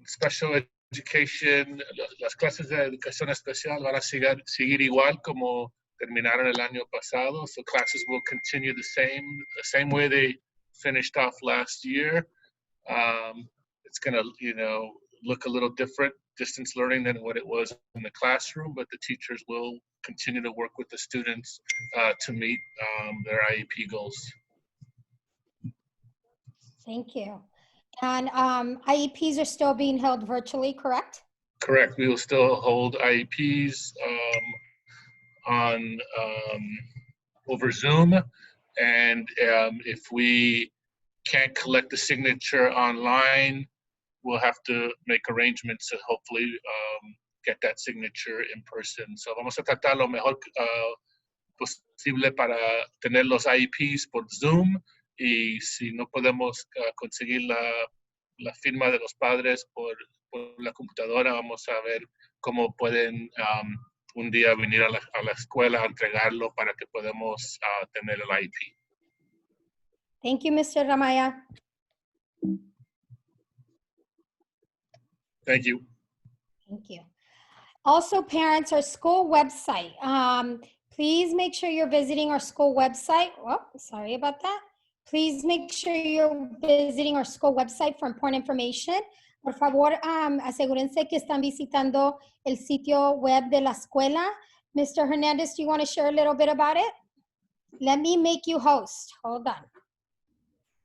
Special education, las clases de educación especial van a seguir igual como terminaron el año pasado. So classes will continue the same way they finished off last year. It's going to, look a little different, distance learning, than what it was in the classroom, but the teachers will continue to work with the students to meet their IEP goals. Thank you. And IEPs are still being held virtually, correct? Correct. We will still hold IEPs on over Zoom, and if we can't collect the signature online, we'll have to make arrangements to hopefully get that signature in person. So vamos a tratar lo mejor posible para tener los IEPs por Zoom, y si no podemos conseguir la firma de los padres por la computadora, vamos a ver cómo pueden un día venir a la escuela a entregarlo para que podamos tener el IEP. Thank you, Mr. Ramaya. Thank you. Thank you. Also, parents, our school website. Please make sure you're visiting our school website. Oh, sorry about that. Please make sure you're visiting our school website for important information. Por favor, asegúrense que están visitando el sitio web de la escuela. Mr. Hernandez, do you want to share a little bit about it? Let me make you host. Hold on.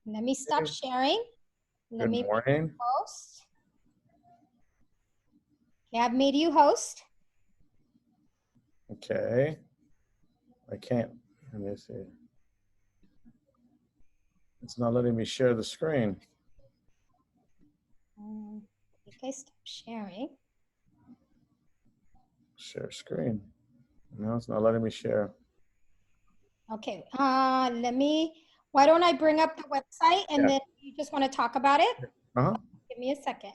Let me stop sharing. Let me Good morning. make you host. Okay, I've made you host. Okay. I can't. Let me see. It's not letting me share the screen. I think I stopped sharing. Share screen. No, it's not letting me share. Okay, why don't I bring up the website and Yeah. then You just want to talk about it? Uh-huh. Give me a second.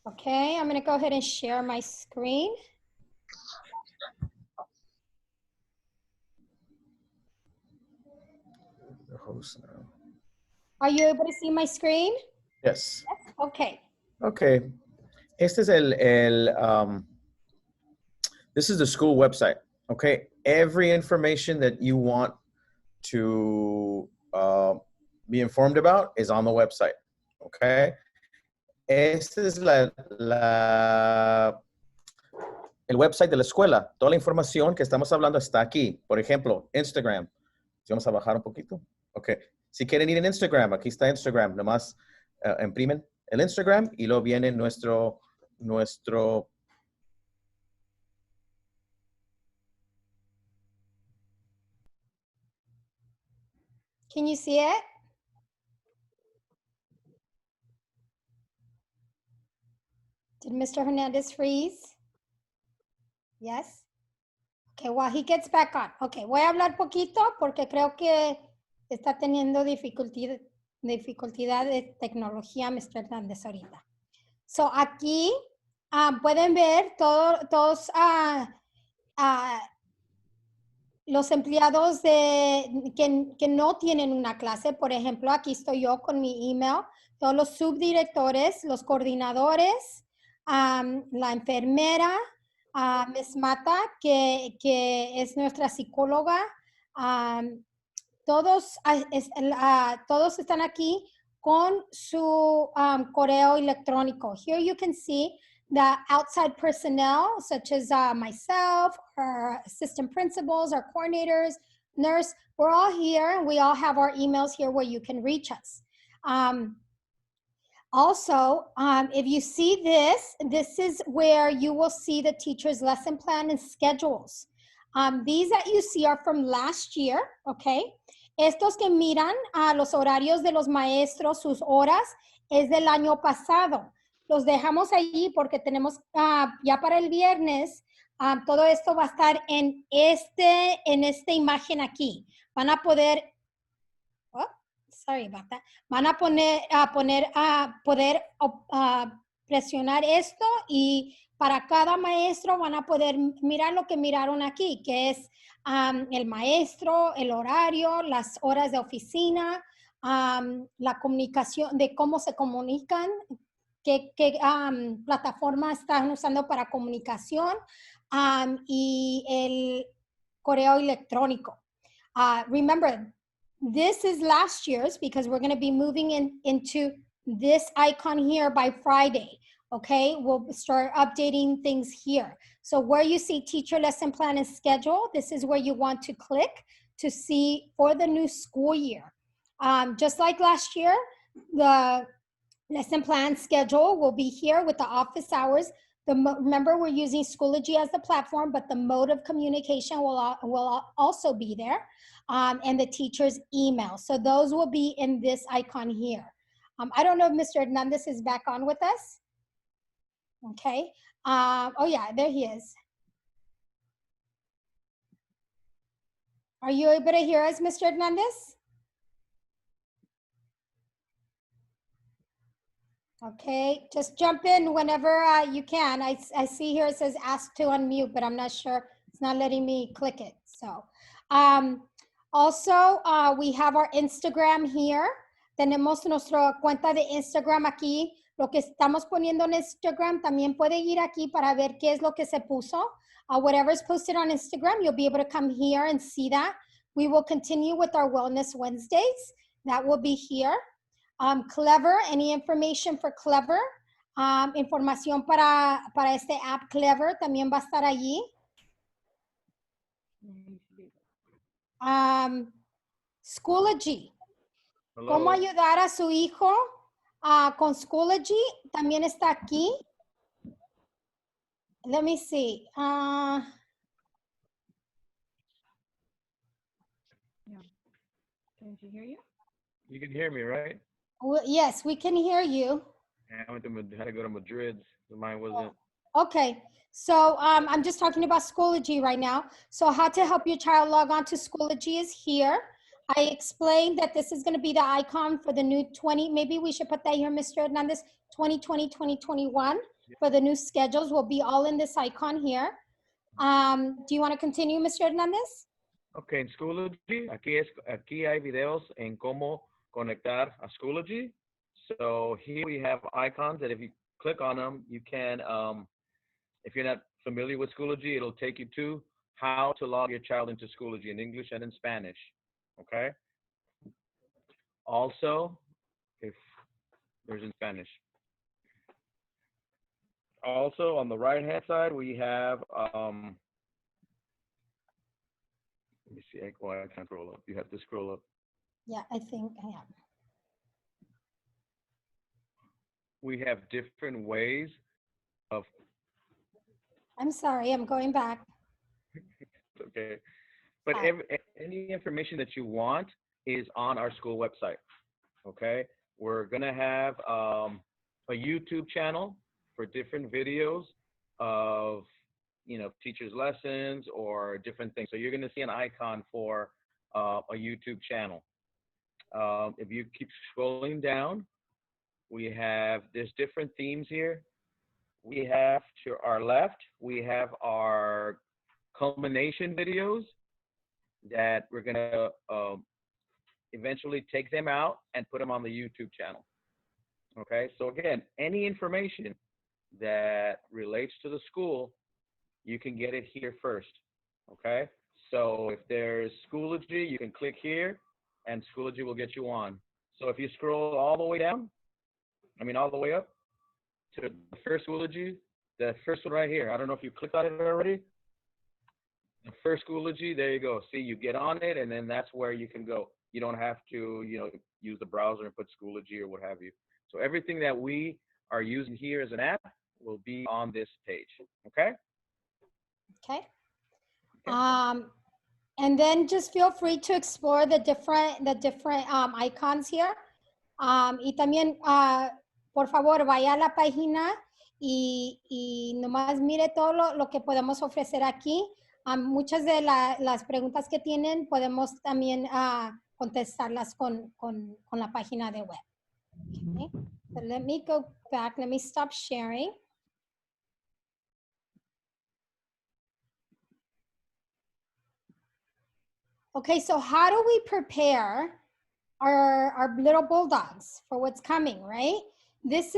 Okay, I'm going to go ahead and share my screen. The host now. Are you able to see my screen? Yes. Okay. Okay. Este es this is the school website. Okay. Every information that you want to be informed about is on the website. Okay. Este es el website de la escuela. Toda la información que estamos hablando está aquí. Por ejemplo, Instagram. Vamos a bajar un poquito. Ok. Si quieren ir en Instagram, aquí está Instagram. Nomás imprimen el Instagram y luego viene nuestro. Can you see it? Did Mr. Hernandez freeze? Yes. Okay, while he gets back on. Okay, voy a hablar poquito porque creo que está teniendo dificultad de tecnología Mr. Hernández ahorita. So, aquí pueden ver todos los empleados que no tienen una clase. Por ejemplo, aquí estoy yo con mi email. Todos los subdirectores, los coordinadores, la enfermera, Miss Mata, que es nuestra psicóloga. Todos están aquí con su correo electrónico. Here you can see the outside personnel, such as myself, our assistant principals, our coordinators, nurse. We're all here, and we all have our emails here where you can reach us. Also, if you see this is where you will see the teacher's lesson plan and schedules. These that you see are from last year, okay? Estos que miran los horarios de los maestros, sus horas, es del año pasado. Los dejamos allí porque tenemos ya para el viernes, todo esto va a estar en esta imagen aquí. Van a poder, sorry about that. Van a poder presionar esto y para cada maestro van a poder mirar lo que miraron aquí, que es el maestro, el horario, las horas de oficina, la comunicación, de cómo se comunican, qué plataforma están usando para comunicación y el correo electrónico. Remember, this is last year's because we're going to be moving into this icon here by Friday. Okay, we'll start updating things here. So where you see teacher lesson plan and schedule, this is where you want to click to see for the new school year. Just like last year, the lesson plan schedule will be here with the office hours. Remember, we're using Schoology as the platform, but the mode of communication will also be there, and the teacher's email. So those will be in this icon here. I don't know if Mr. Hernandez is back on with us. Okay. Oh yeah, there he is. Are you able to hear us, Mr. Hernandez? Okay, just jump in whenever you can. I see here it says ask to unmute, but I'm not sure. It's not letting me click it. So also we have our Instagram here. Tenemos nuestra cuenta de Instagram aquí. Lo que estamos poniendo en Instagram, también puede ir aquí para ver qué es lo que se puso. Whatever is posted on Instagram, you'll be able to come here and see that. We will continue with our Wellness Wednesdays. That will be here. Clever, any information for Clever. Información para este app Clever también va a estar allí. Schoology. Hello. ¿Cómo ayudar a su hijo con Schoology? También está aquí. Let me see. Yeah. Can she hear you? You can hear me, right? Yes, we can hear you. I had to go to Madrid. Mine wasn't. Okay, so I'm just talking about Schoology right now. So how to help your child log on to Schoology is here. I explained that this is going to be the icon for the new 20, maybe we should put that here, Mr. Hernandez, 2020, 2021, for the new schedules will be all in this icon here. Do you want to continue, Mr. Hernandez? Okay, en Schoology, aquí hay videos en cómo conectar a Schoology. So here we have icons that if you click on them, you can, if you're not familiar with Schoology, it'll take you to how to log your child into Schoology in English and in Spanish, okay? Also, if there's in Spanish. Also, on the right-hand side, we have, let me see, well, I can't scroll up. You have to scroll up. Yeah, I think I am. We have different ways of, I'm sorry, I'm going back. okay. But any information that you want is on our school website, okay? We're gonna have a YouTube channel for different videos of, you know, teachers' lessons or different things. So you're gonna see an icon for a YouTube channel. If you keep scrolling down, there's different themes here. We have to our left, we have our culmination videos that we're gonna eventually take them out and put them on the YouTube channel. Okay, so again, any information that relates to the school, you can get it here first. Okay, so if there's Schoology, you can click here and Schoology will get you on. So if you scroll all the way down, all the way up to the first Schoology, the first one right here, I don't know if you clicked on it already. The first Schoology, there you go. See, you get on it and then that's where you can go. You don't have to, you know, use the browser and put Schoology or what have you. So everything that we are using here as an app will be on this page, okay? Okay. And then just feel free to explore the different icons here. Y también, por favor, vaya a la página y nomás mire todo lo que podemos ofrecer aquí. Muchas de las preguntas que tienen podemos también contestarlas con la página de web. Okay. So let me go back. Let me stop sharing. Okay, so how do we prepare our little bulldogs for what's coming, right? This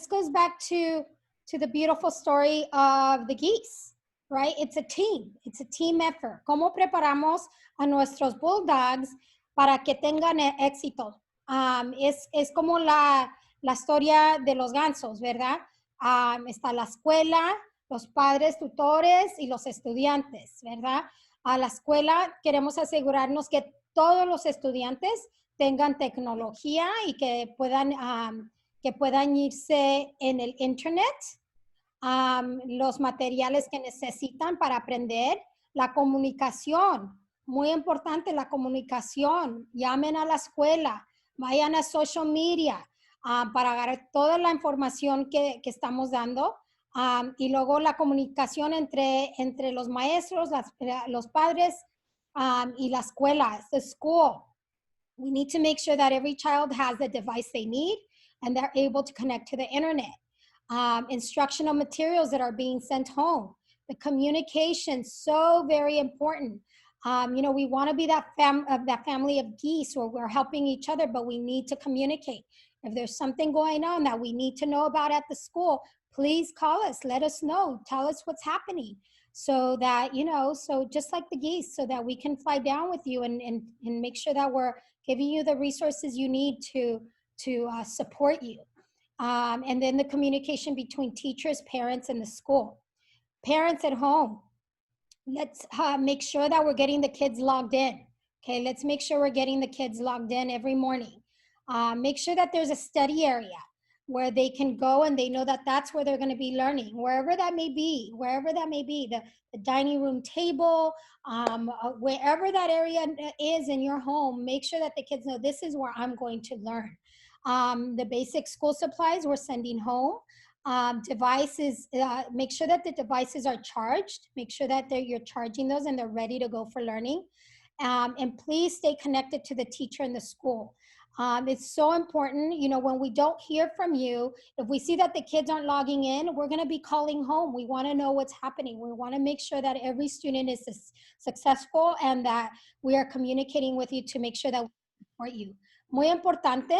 goes back to the beautiful story of the geese, right? It's a team effort. ¿Cómo preparamos a nuestros bulldogs para que tengan éxito? Es como la historia de los gansos, ¿verdad? Está la escuela, los padres, tutores y los estudiantes, ¿verdad? A la escuela queremos asegurarnos que todos los estudiantes tengan tecnología y que puedan irse en el internet, los materiales que necesitan para aprender, la comunicación, muy importante la comunicación, llamen a la escuela, vayan a social media para agarrar toda la información que estamos dando. Y luego la comunicación entre los maestros, los padres y la escuela, the school. We need to make sure that every child has the device they need and they're able to connect to the internet. Instructional materials that are being sent home. The communication, so very important. You know, we want to be that family of geese where we're helping each other, but we need to communicate. If there's something going on that we need to know about at the school, please call us, let us know, tell us what's happening so that, you know, so just like the geese, so that we can fly down with you and make sure that we're giving you the resources you need to support you. And then the communication between teachers, parents, and the school. Parents at home, let's make sure that we're getting the kids logged in. Okay, let's make sure we're getting the kids logged in every morning. Make sure that there's a study area where they can go and they know that that's where they're going to be learning, wherever that may be, the dining room table, wherever that area is in your home, make sure that the kids know this is where I'm going to learn. The basic school supplies we're sending home. Devices, make sure that the devices are charged. Make sure that you're charging those and they're ready to go for learning. And please stay connected to the teacher in the school. It's so important, you know, when we don't hear from you, if we see that the kids aren't logging in, we're gonna be calling home. We wanna know what's happening. We wanna make sure that every student is successful and that we are communicating with you to make sure that we support you. Muy importante,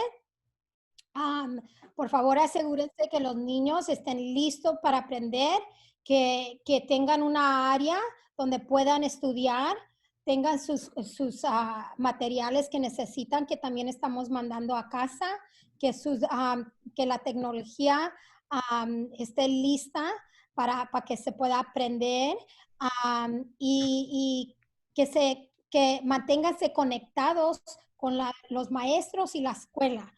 por favor asegúrense que los niños estén listos para aprender, que tengan una área donde puedan estudiar, tengan sus materiales que necesitan, que también estamos mandando a casa, que la tecnología esté lista para que se pueda aprender y que manténganse conectados con los maestros y la escuela.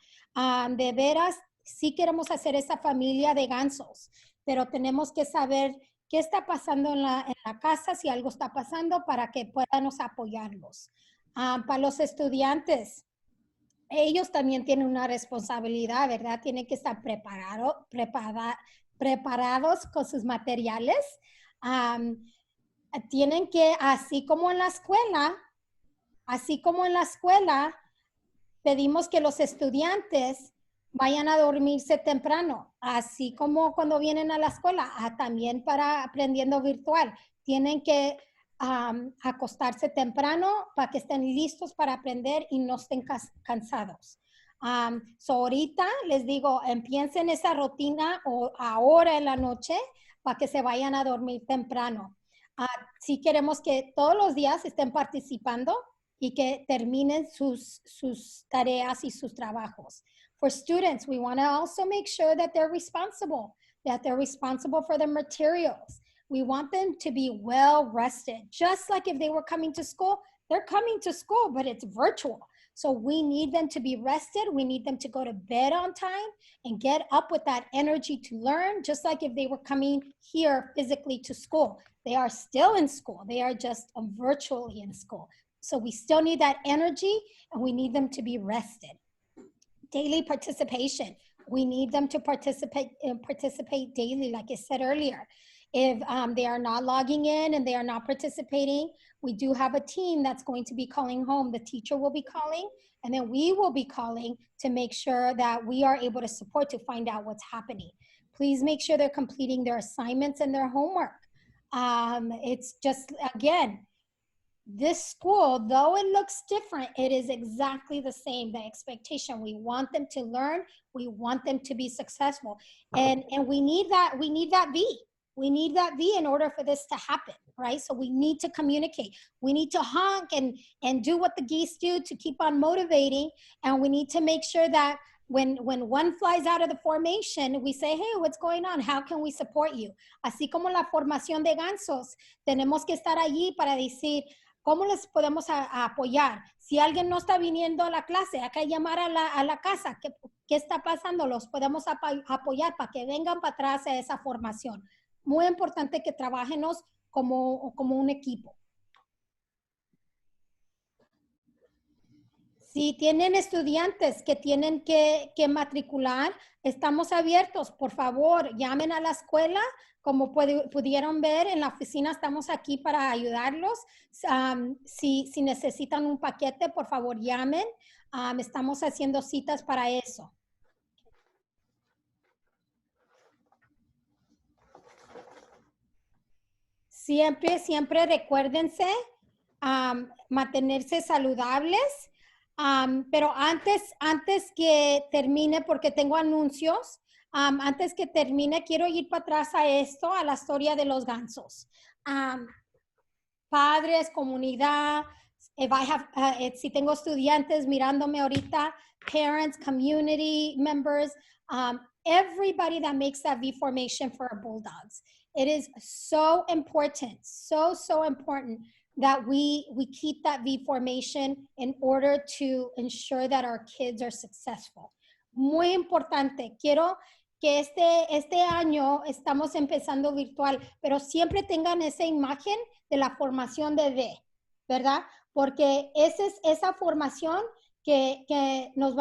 De veras, sí queremos hacer esa familia de gansos, pero tenemos que saber qué está pasando en la casa, si algo está pasando, para que podamos apoyarlos. Para los estudiantes, ellos también tienen una responsabilidad, ¿verdad? Tienen que estar preparados con sus materiales. Tienen que, así como en la escuela, pedimos que los estudiantes vayan a dormirse temprano, así como cuando vienen a la escuela, también para aprendiendo virtual. Tienen que acostarse temprano para que estén listos para aprender y no estén cansados. Ahorita les digo, empiecen esa rutina ahora en la noche para que se vayan a dormir temprano. Sí queremos que todos los días estén participando y que terminen sus tareas y sus trabajos. For students, we want to also make sure that they're responsible for their materials. We want them to be well rested. Just like if they were coming to school, they're coming to school, but it's virtual. So we need them to be rested. We need them to go to bed on time and get up with that energy to learn, just like if they were coming here physically to school. They are still in school. They are just virtually in school. So we still need that energy and we need them to be rested. Daily participation. We need them to participate daily, like I said earlier. If they are not logging in and they are not participating, we do have a team that's going to be calling home. The teacher will be calling, and then we will be calling to make sure that we are able to support to find out what's happening. Please make sure they're completing their assignments and their homework. It's just, again, this school, though it looks different, it is exactly the same, the expectation. We want them to learn. We want them to be successful. And we need that V. We need that V in order for this to happen, right? So we need to communicate. We need to honk and do what the geese do to keep on motivating. And we need to make sure that when one flies out of the formation, we say, hey, what's going on? How can we support you? Así como la formación de gansos, tenemos que estar allí para decir, ¿cómo les podemos apoyar? Si alguien no está viniendo a la clase, hay que llamar a la casa. ¿Qué está pasando? Los podemos apoyar para que vengan para atrás a esa formación. Muy importante que trabajemos como un equipo. Si tienen estudiantes que tienen que matricular, estamos abiertos. Por favor, llamen a la escuela. Como pudieron ver, en la oficina estamos aquí para ayudarlos. Si necesitan un paquete, por favor, llamen. Estamos haciendo citas para eso. Siempre recuérdense mantenerse saludables. Pero antes que termine, porque tengo anuncios, antes que termine, quiero ir para atrás a esto, a la historia de los gansos. Padres, comunidad, si tengo estudiantes mirándome ahorita, parents, community members, everybody that makes that V formation for our Bulldogs. It is so important, so important that we keep that V formation in order to ensure that our kids are successful. Muy importante. Quiero que este año estamos empezando virtual, pero siempre tengan esa imagen de la formación de V, ¿verdad? Porque esa formación que nos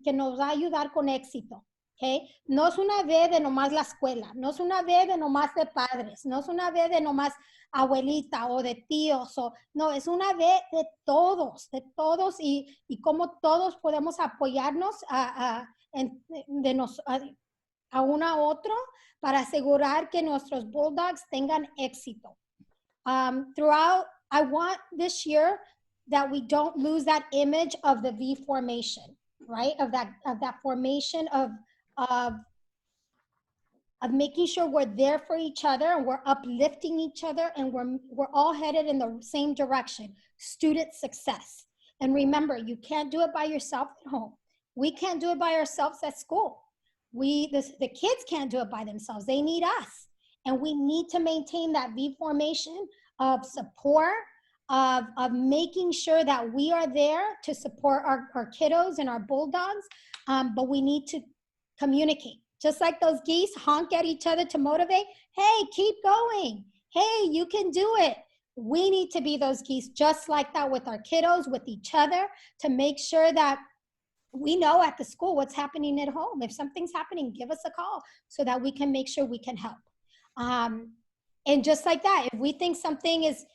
que nos va a ayudar con éxito. Okay? No es una vez de nomás la escuela, no es una vez de nomás de padres, no es una vez de nomás abuelita o de tíos, no, es una vez de todos y cómo todos podemos apoyarnos a uno a otro para asegurar que nuestros Bulldogs tengan éxito. Throughout, I want this year that we don't lose that image of the V formation, right? Of that formation of making sure we're there for each other and we're uplifting each other and we're all headed in the same direction, student success. And remember, you can't do it by yourself at home. We can't do it by ourselves at school. The kids can't do it by themselves. They need us. And we need to maintain that V formation of support, of making sure that we are there to support our kiddos and our Bulldogs, but we need to communicate. Just like those geese honk at each other to motivate. Hey, keep going. Hey, you can do it. We need to be those geese just like that with our kiddos, with each other, to make sure that we know at the school what's happening at home. If something's happening, give us a call so that we can make sure we can help. And just like that, if we think something is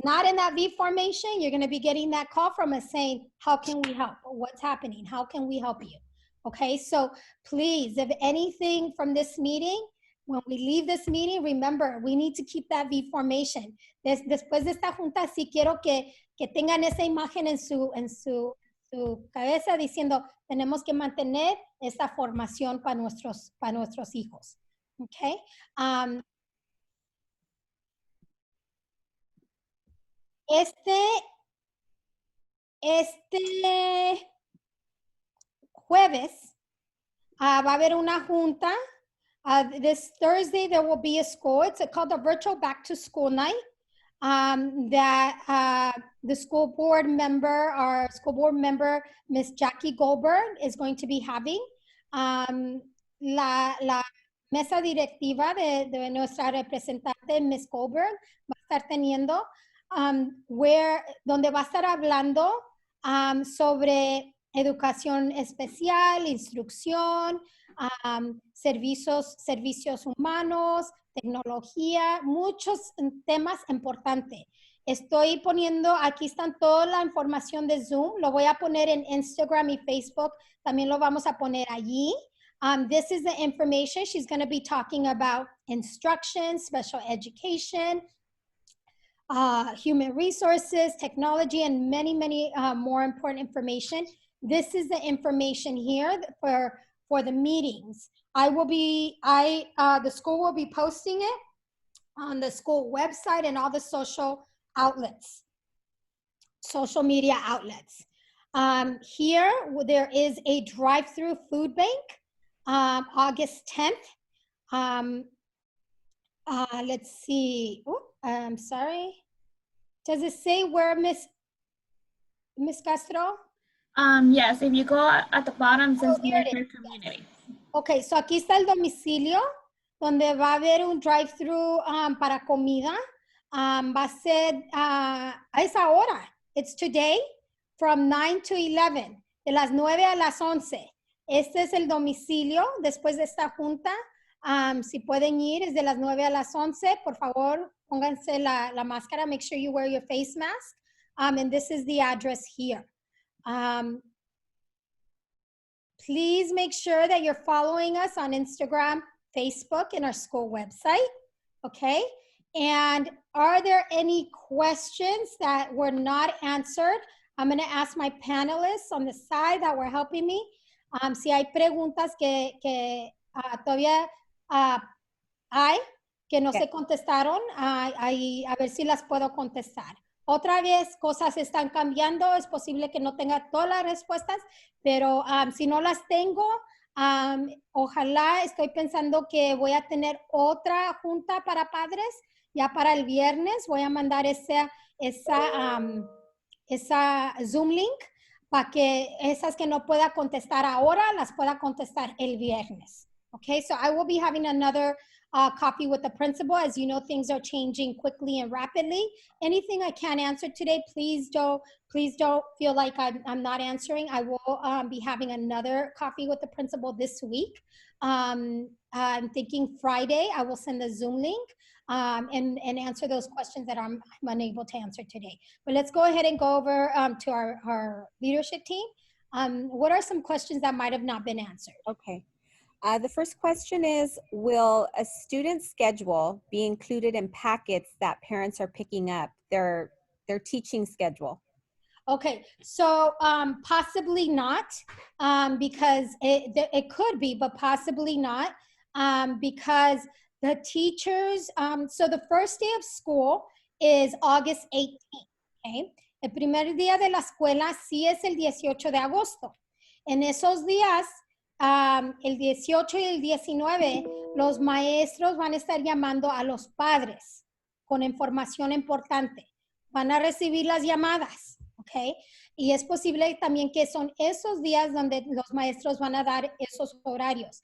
not in that V formation, you're going to be getting that call from us saying, how can we help? What's happening? How can we help you? Okay, so please, if anything from this meeting, when we leave this meeting, remember, we need to keep that V formation. Después de esta junta, sí quiero que tengan esa imagen en su cabeza diciendo, tenemos que mantener esta formación para nuestros hijos. Okay. Este jueves va a haber una junta. This Thursday there will be a school. It's called the virtual back to school night. That the school board member, our school board member, Miss Jackie Goldberg, is going to be having. La mesa directiva de nuestra representante, Miss Goldberg, va a estar teniendo, donde va a estar hablando sobre educación especial, instrucción, servicios humanos, tecnología, muchos temas importantes. Estoy poniendo, aquí están toda la información de Zoom, lo voy a poner en Instagram y Facebook, también lo vamos a poner allí. This is the information. She's going to be talking about instruction, special education, human resources, technology, and many, many more important information. This is the information here for the meetings. The school will be posting it on the school website and all the social media outlets. Here, there is a drive-through food bank, August 10th. Let's see. Oh, I'm sorry. Does it say where, Miss Castro? Yes, if you go at the bottom, it says Medicare Community. Okay, so aquí está el domicilio donde va a haber un drive-thru para comida. Va a ser a esa hora. It's today from 9 to 11, de las 9 a las 11. Este es el domicilio después de esta junta. Si pueden ir, es de las 9 a las 11. Por favor, pónganse la máscara. Make sure you wear your face mask. And this is the address here. Please make sure that you're following us on Instagram, Facebook, and our school website, okay? And are there any questions that were not answered? I'm gonna ask my panelists on the side that were helping me. Si hay preguntas que todavía hay, que no se contestaron, a ver si las puedo contestar. Otra vez, cosas están cambiando, es posible que no tenga todas las respuestas, pero si no las tengo, ojalá, estoy pensando que voy a tener otra junta para padres, ya para el viernes, voy a mandar esa Zoom link, para que esas que no pueda contestar ahora, las pueda contestar el viernes, Okay, so I will be having another coffee with the principal. As you know, things are changing quickly and rapidly. Anything I can't answer today, please don't feel like I'm not answering. I will be having another coffee with the principal this week. I'm thinking Friday, I will send the Zoom link and answer those questions that I'm unable to answer today. But let's go ahead and go over to our leadership team. What are some questions that might have not been answered? Okay. The first question is, will a student's schedule be included in packets that parents are picking up, their teaching schedule? Okay, so possibly not, because it could be, but possibly not, because the teachers, so the first day of school is August 18th, okay? El primer día de la escuela sí es el 18 de agosto. En esos días, el 18 y el 19, los maestros van a estar llamando a los padres con información importante. Van a recibir las llamadas, ¿ok? Y es posible también que son esos días donde los maestros van a dar esos horarios.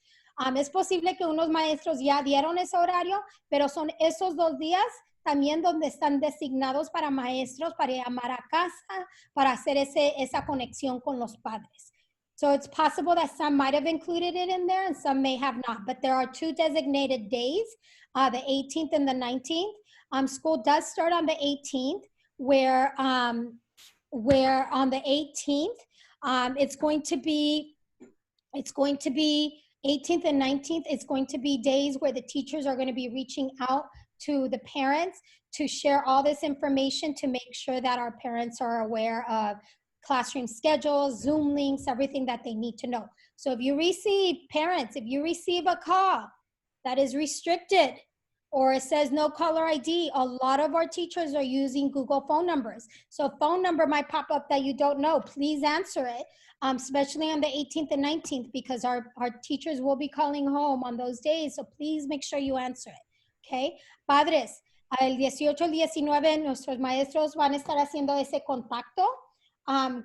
Es posible que unos maestros ya dieron ese horario, pero son esos 2 días también donde están designados para maestros, para llamar a casa, para hacer esa conexión con los padres. So it's possible that some might have included it in there and some may have not, but there are 2 designated days, the 18th and the 19th. School does start on the 18th, where on the 18th, it's going to be 18th and 19th. It's going to be days where the teachers are going to be reaching out to the parents to share all this information to make sure that our parents are aware of classroom schedules, Zoom links, everything that they need to know. So if you receive a call that is restricted or it says no caller ID, a lot of our teachers are using Google phone numbers. So a phone number might pop up that you don't know. Please answer it, especially on the 18th and 19th, because our teachers will be calling home on those days. So please make sure you answer it, okay? Padres, el 18, el 19, nuestros maestros van a estar haciendo ese contacto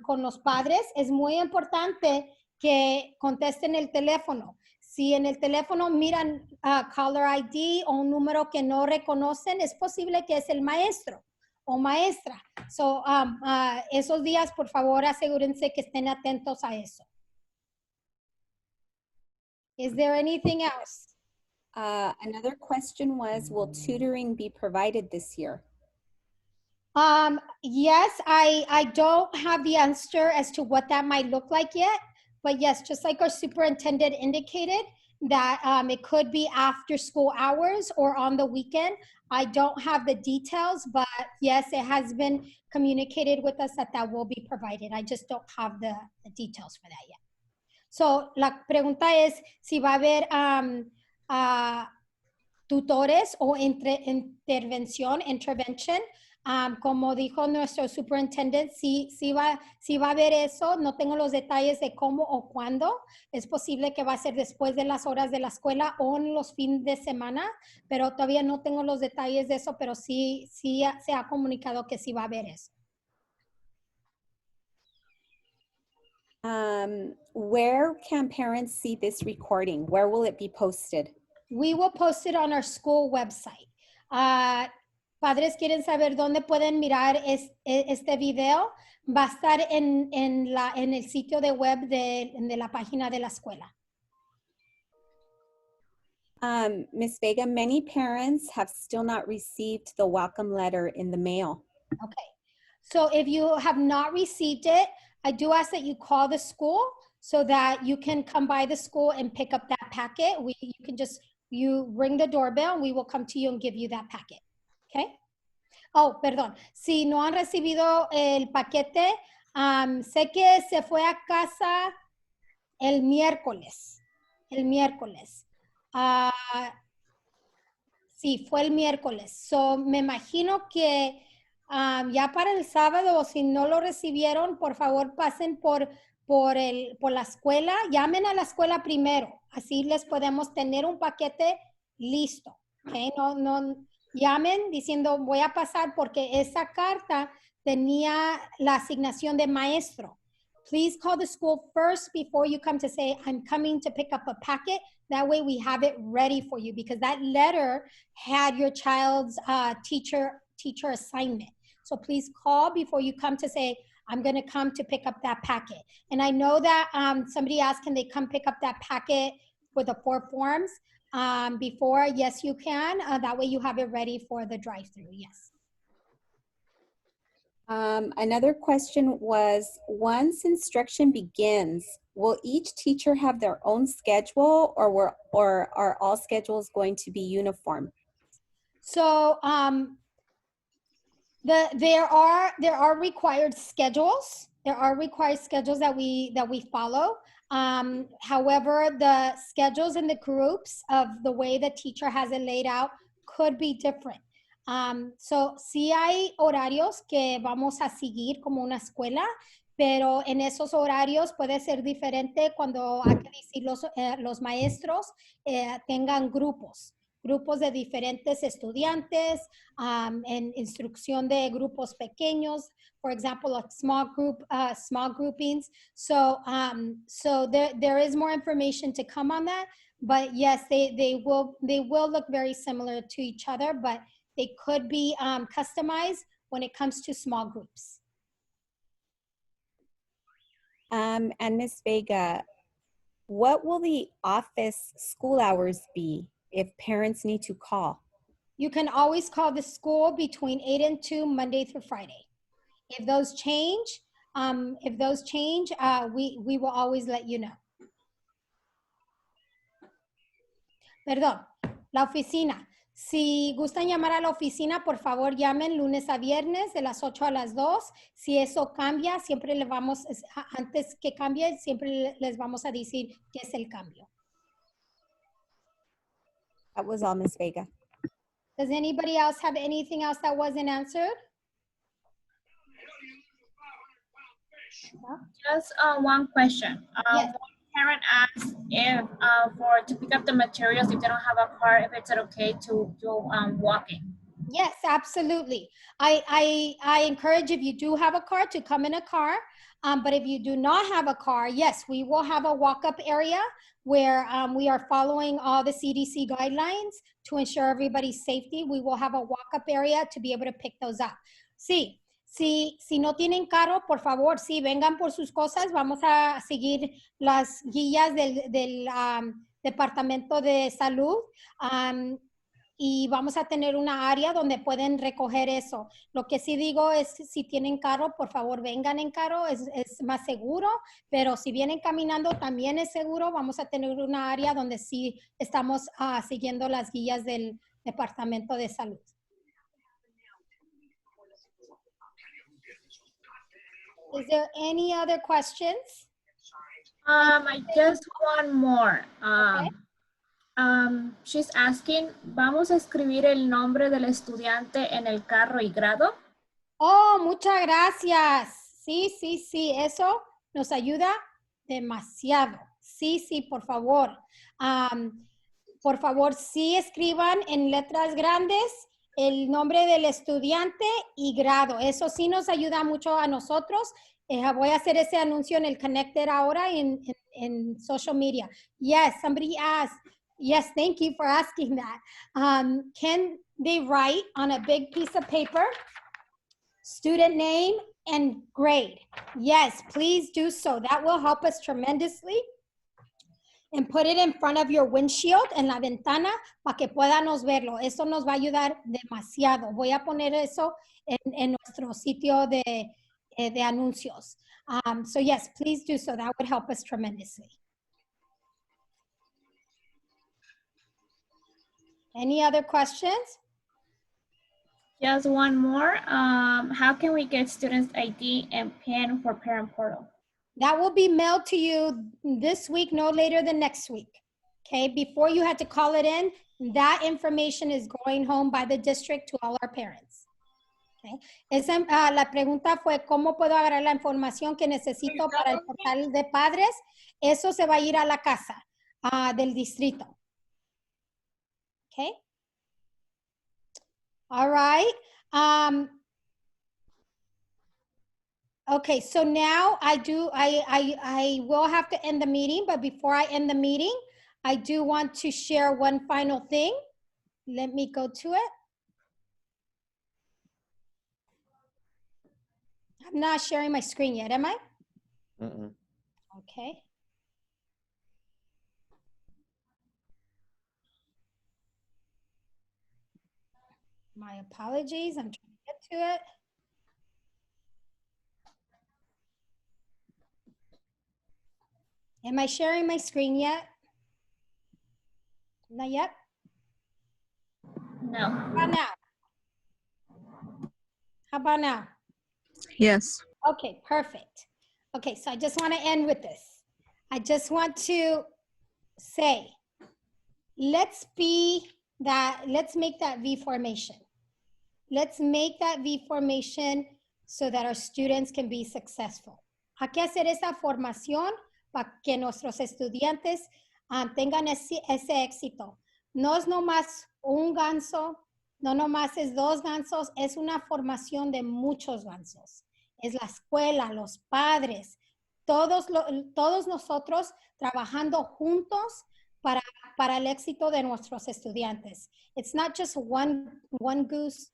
con los padres. Es muy importante que contesten el teléfono. Si en el teléfono miran caller ID o un número que no reconocen, es posible que es el maestro o maestra. So, esos días, por favor, asegúrense que estén atentos a eso. Is there anything else? Another question was, will tutoring be provided this year? Yes, I don't have the answer as to what that might look like yet, but yes, just like our superintendent indicated, that it could be after school hours or on the weekend. I don't have the details, but yes, it has been communicated with us that will be provided. I just don't have the details for that yet. So, la pregunta es si va a haber tutores o intervention. Como dijo nuestro superintendent, sí va a haber eso. No tengo los detalles de cómo o cuándo. Es posible que va a ser después de las horas de la escuela o en los fines de semana, pero todavía no tengo los detalles de eso, pero sí se ha comunicado que sí va a haber eso. Where can parents see this recording? Where will it be posted? We will post it on our school website. Padres quieren saber dónde pueden mirar este video. Va a estar en el sitio de web de la página de la escuela. Ms. Vega, many parents have still not received the welcome letter in the mail. Okay. So if you have not received it, I do ask that you call the school so that you can come by the school and pick up that packet. You ring the doorbell and we will come to you and give you that packet. Okay. Oh, perdón. Si no han recibido el paquete, sé que se fue a casa el miércoles. Sí, fue el miércoles. So, me imagino que ya para el sábado, o si no lo recibieron, por favor pasen por la escuela. Llamen a la escuela primero. Así les podemos tener un paquete listo. Okay? No llamen diciendo voy a pasar porque esa carta tenía la asignación de maestro. Please call the school first before you come to say I'm coming to pick up a packet That way we have it ready for you, because that letter had your child's teacher assignment. So please call before you come to say, I'm going to come to pick up that packet. And I know that somebody asked, can they come pick up that packet with the 4 forms before? Yes, you can. That way you have it ready for the drive-through. Yes. Another question was, once instruction begins, will each teacher have their own schedule, or are all schedules going to be uniform? So there are required schedules. There are required schedules that we follow. However, the schedules in the groups of the way the teacher has it laid out could be different. So sí hay horarios que vamos a seguir como una escuela, pero en esos horarios puede ser diferente cuando hay que decir los maestros tengan grupos de diferentes estudiantes, en instrucción de grupos pequeños, for example, like small groupings. So there is more information to come on that, but yes, they will look very similar to each other, but they could be customized when it comes to small groups. And Ms. Vega, what will the office school hours be if parents need to call? You can always call the school between 8 and 2, Monday through Friday. If those change, we will always let you know. Perdón, la oficina. Si gustan llamar a la oficina, por favor llamen lunes a viernes de las 8 a las 2. Si eso cambia, siempre le vamos, antes que cambie, siempre les vamos a decir qué es el cambio. That was all, Ms. Vega. Does anybody else have anything else that wasn't answered? Just one question. Yes. One parent asked if to pick up the materials, if they don't have a car, if it's okay to do walking. Yes, absolutely. I encourage, if you do have a car, to come in a car. But if you do not have a car, yes, we will have a walk-up area where we are following all the CDC guidelines to ensure everybody's safety. We will have a walk-up area to be able to pick those up. Sí, si no tienen carro, por favor, sí, vengan por sus cosas. Vamos a seguir las guías del Departamento de Salud. Y vamos a tener una área donde pueden recoger eso. Lo que sí digo es, si tienen carro, por favor vengan en carro, es más seguro, pero si vienen caminando también es seguro. Vamos a tener una área donde sí estamos siguiendo las guías del Departamento de Salud. Is there any other questions? Just one more. Okay. She's asking, ¿vamos a escribir el nombre del estudiante en el carro y grado? Oh, muchas gracias. Sí, eso nos ayuda demasiado. Sí, por favor. Por favor, sí escriban en letras grandes el nombre del estudiante y grado. Eso sí nos ayuda mucho a nosotros. Voy a hacer ese anuncio en el Connected ahora en social media. Yes, somebody asked. Yes, thank you for asking that. Can they write on a big piece of paper, student name and grade? Yes, please do so. That will help us tremendously. And put it in front of your windshield, en la ventana, para que podamos verlo. Eso nos va a ayudar demasiado. Voy a poner eso en nuestro sitio de anuncios. So yes, please do so. That would help us tremendously. Any other questions? Just one more. How can we get students' ID and PIN for Parent Portal? That will be mailed to you this week, no later than next week. Okay, before you had to call it in, that information is going home by the district to all our parents. Okay. La pregunta fue, ¿cómo puedo agarrar la información que necesito para el portal de padres? Eso se va a ir a la casa del distrito. Okay. All right. Okay, so now I will have to end the meeting, but before I end the meeting, I do want to share one final thing. Let me go to it. I'm not sharing my screen yet, am I? Mm-mm. Okay. My apologies, I'm trying to get to it. Am I sharing my screen yet? Not yet? No. How about now? How about now? Yes. Okay, perfect. Okay, so I just want to end with this. I just want to say, let's make that V formation. Let's make that V formation so that our students can be successful. Hay que hacer esa formación para que nuestros estudiantes tengan ese éxito. No es nomás un ganso, no nomás es dos gansos, es una formación de muchos gansos. Es la escuela, los padres, todos nosotros trabajando juntos para el éxito de nuestros estudiantes. It's not just one goose,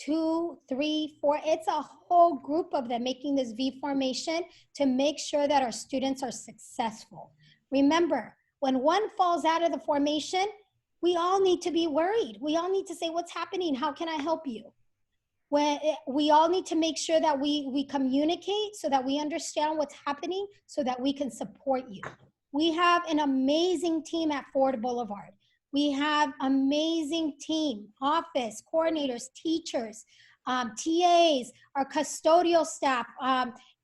2, 3, 4. It's a whole group of them making this V formation to make sure that our students are successful. Remember, when one falls out of the formation, we all need to be worried. We all need to say, what's happening? How can I help you? We all need to make sure that we communicate so that we understand what's happening so that we can support you. We have an amazing team at Ford Boulevard. We have amazing team, office, coordinators, teachers, TAs, our custodial staff,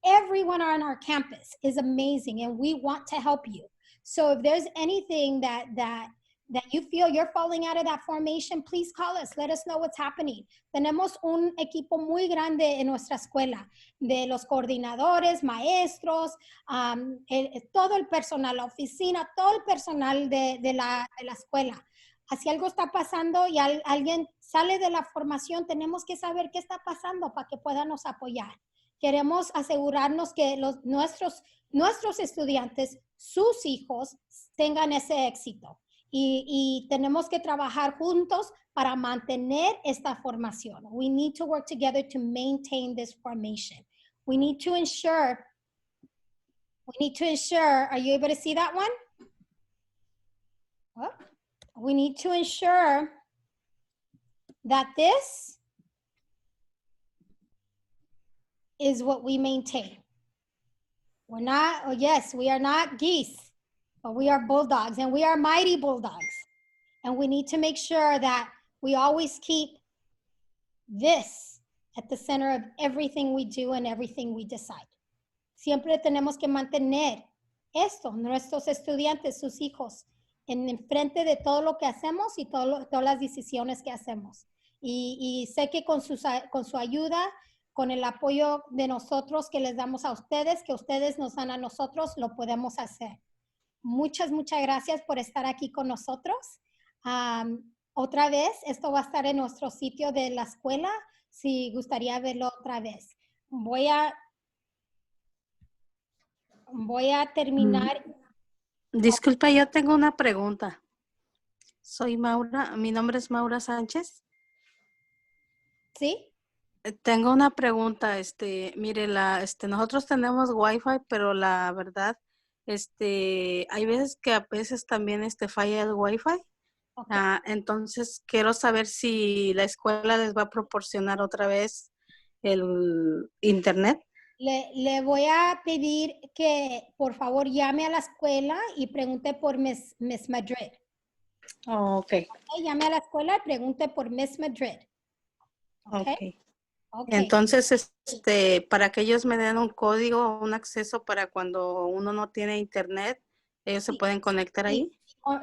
everyone on our campus is amazing and we want to help you. So if there's anything that you feel you're falling out of that formation, please call us. Let us know what's happening. Tenemos un equipo muy grande en nuestra escuela, de los coordinadores, maestros, todo el personal, la oficina, todo el personal de la escuela. Si algo está pasando y alguien sale de la formación, tenemos que saber qué está pasando para que puedan apoyar. Queremos asegurarnos que nuestros estudiantes, sus hijos, tengan ese éxito. Y tenemos que trabajar juntos para mantener esta formación. We need to work together to maintain this formation. We need to ensure, are you able to see that one? Oh, we need to ensure that this is what we maintain. We're not, oh yes, we are not geese, but we are bulldogs, and we are mighty bulldogs. And we need to make sure that we always keep this at the center of everything we do and everything we decide. Siempre tenemos que mantener esto, nuestros estudiantes, sus hijos, en frente de todo lo que hacemos y todas las decisiones que hacemos. Y sé que con su ayuda, con el apoyo de nosotros que les damos a ustedes, que ustedes nos dan a nosotros, lo podemos hacer. Muchas gracias por estar aquí con nosotros. Otra vez, esto va a estar en nuestro sitio de la escuela, si gustaría verlo otra vez. Voy a terminar. Disculpa, yo tengo una pregunta. Soy Maura, mi nombre es Maura Sánchez. ¿Sí? Tengo una pregunta, mire, nosotros tenemos Wi-Fi, pero la verdad, hay veces que a veces también falla el Wi-Fi. Okay. Entonces quiero saber si la escuela les va a proporcionar otra vez el internet. Le voy a pedir que por favor llame a la escuela y pregunte por Miss Madrid. Oh, okay. Llame a la escuela y pregunte por Miss Madrid. Okay. Okay. Entonces, para que ellos me den un código, un acceso para cuando uno no tiene internet, ellos se pueden conectar ahí.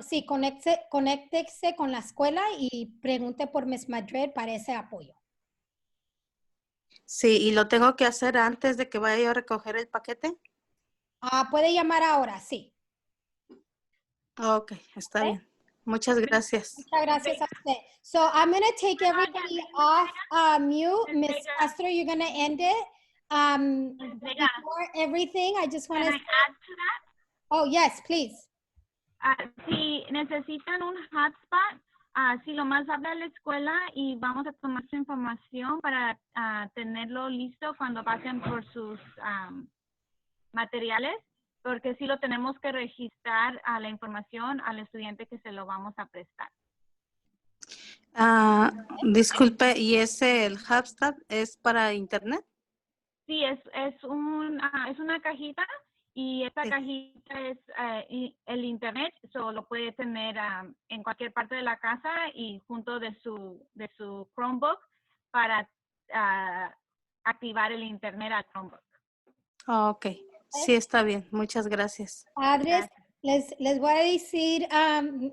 Sí, conéctese con la escuela y pregunte por Miss Madrid para ese apoyo. Sí, y lo tengo que hacer antes de que vaya yo a recoger el paquete. Puede llamar ahora, sí. Ok, está bien. Muchas gracias. Muchas gracias a usted. So I'm going to take everybody off mute. Miss Castro, you're going to end it. Before everything, I just want to Can I add to that? Oh, yes, please. Si necesitan un hotspot, si lo más habla a la escuela y vamos a tomar su información para tenerlo listo cuando pasen por sus materiales, porque sí lo tenemos que registrar a la información al estudiante que se lo vamos a prestar. Disculpe, ¿y ese el Hubspot es para internet? Sí, es una cajita y esta Sí. cajita es el internet, lo puede tener en cualquier parte de la casa y junto de su Chromebook para activar el internet al Chromebook. Ok, sí está bien, muchas gracias. Padres, les voy a decir,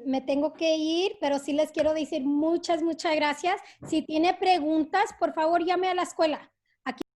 me tengo que ir, pero sí les quiero decir muchas gracias. Si tiene preguntas, por favor llame a la escuela.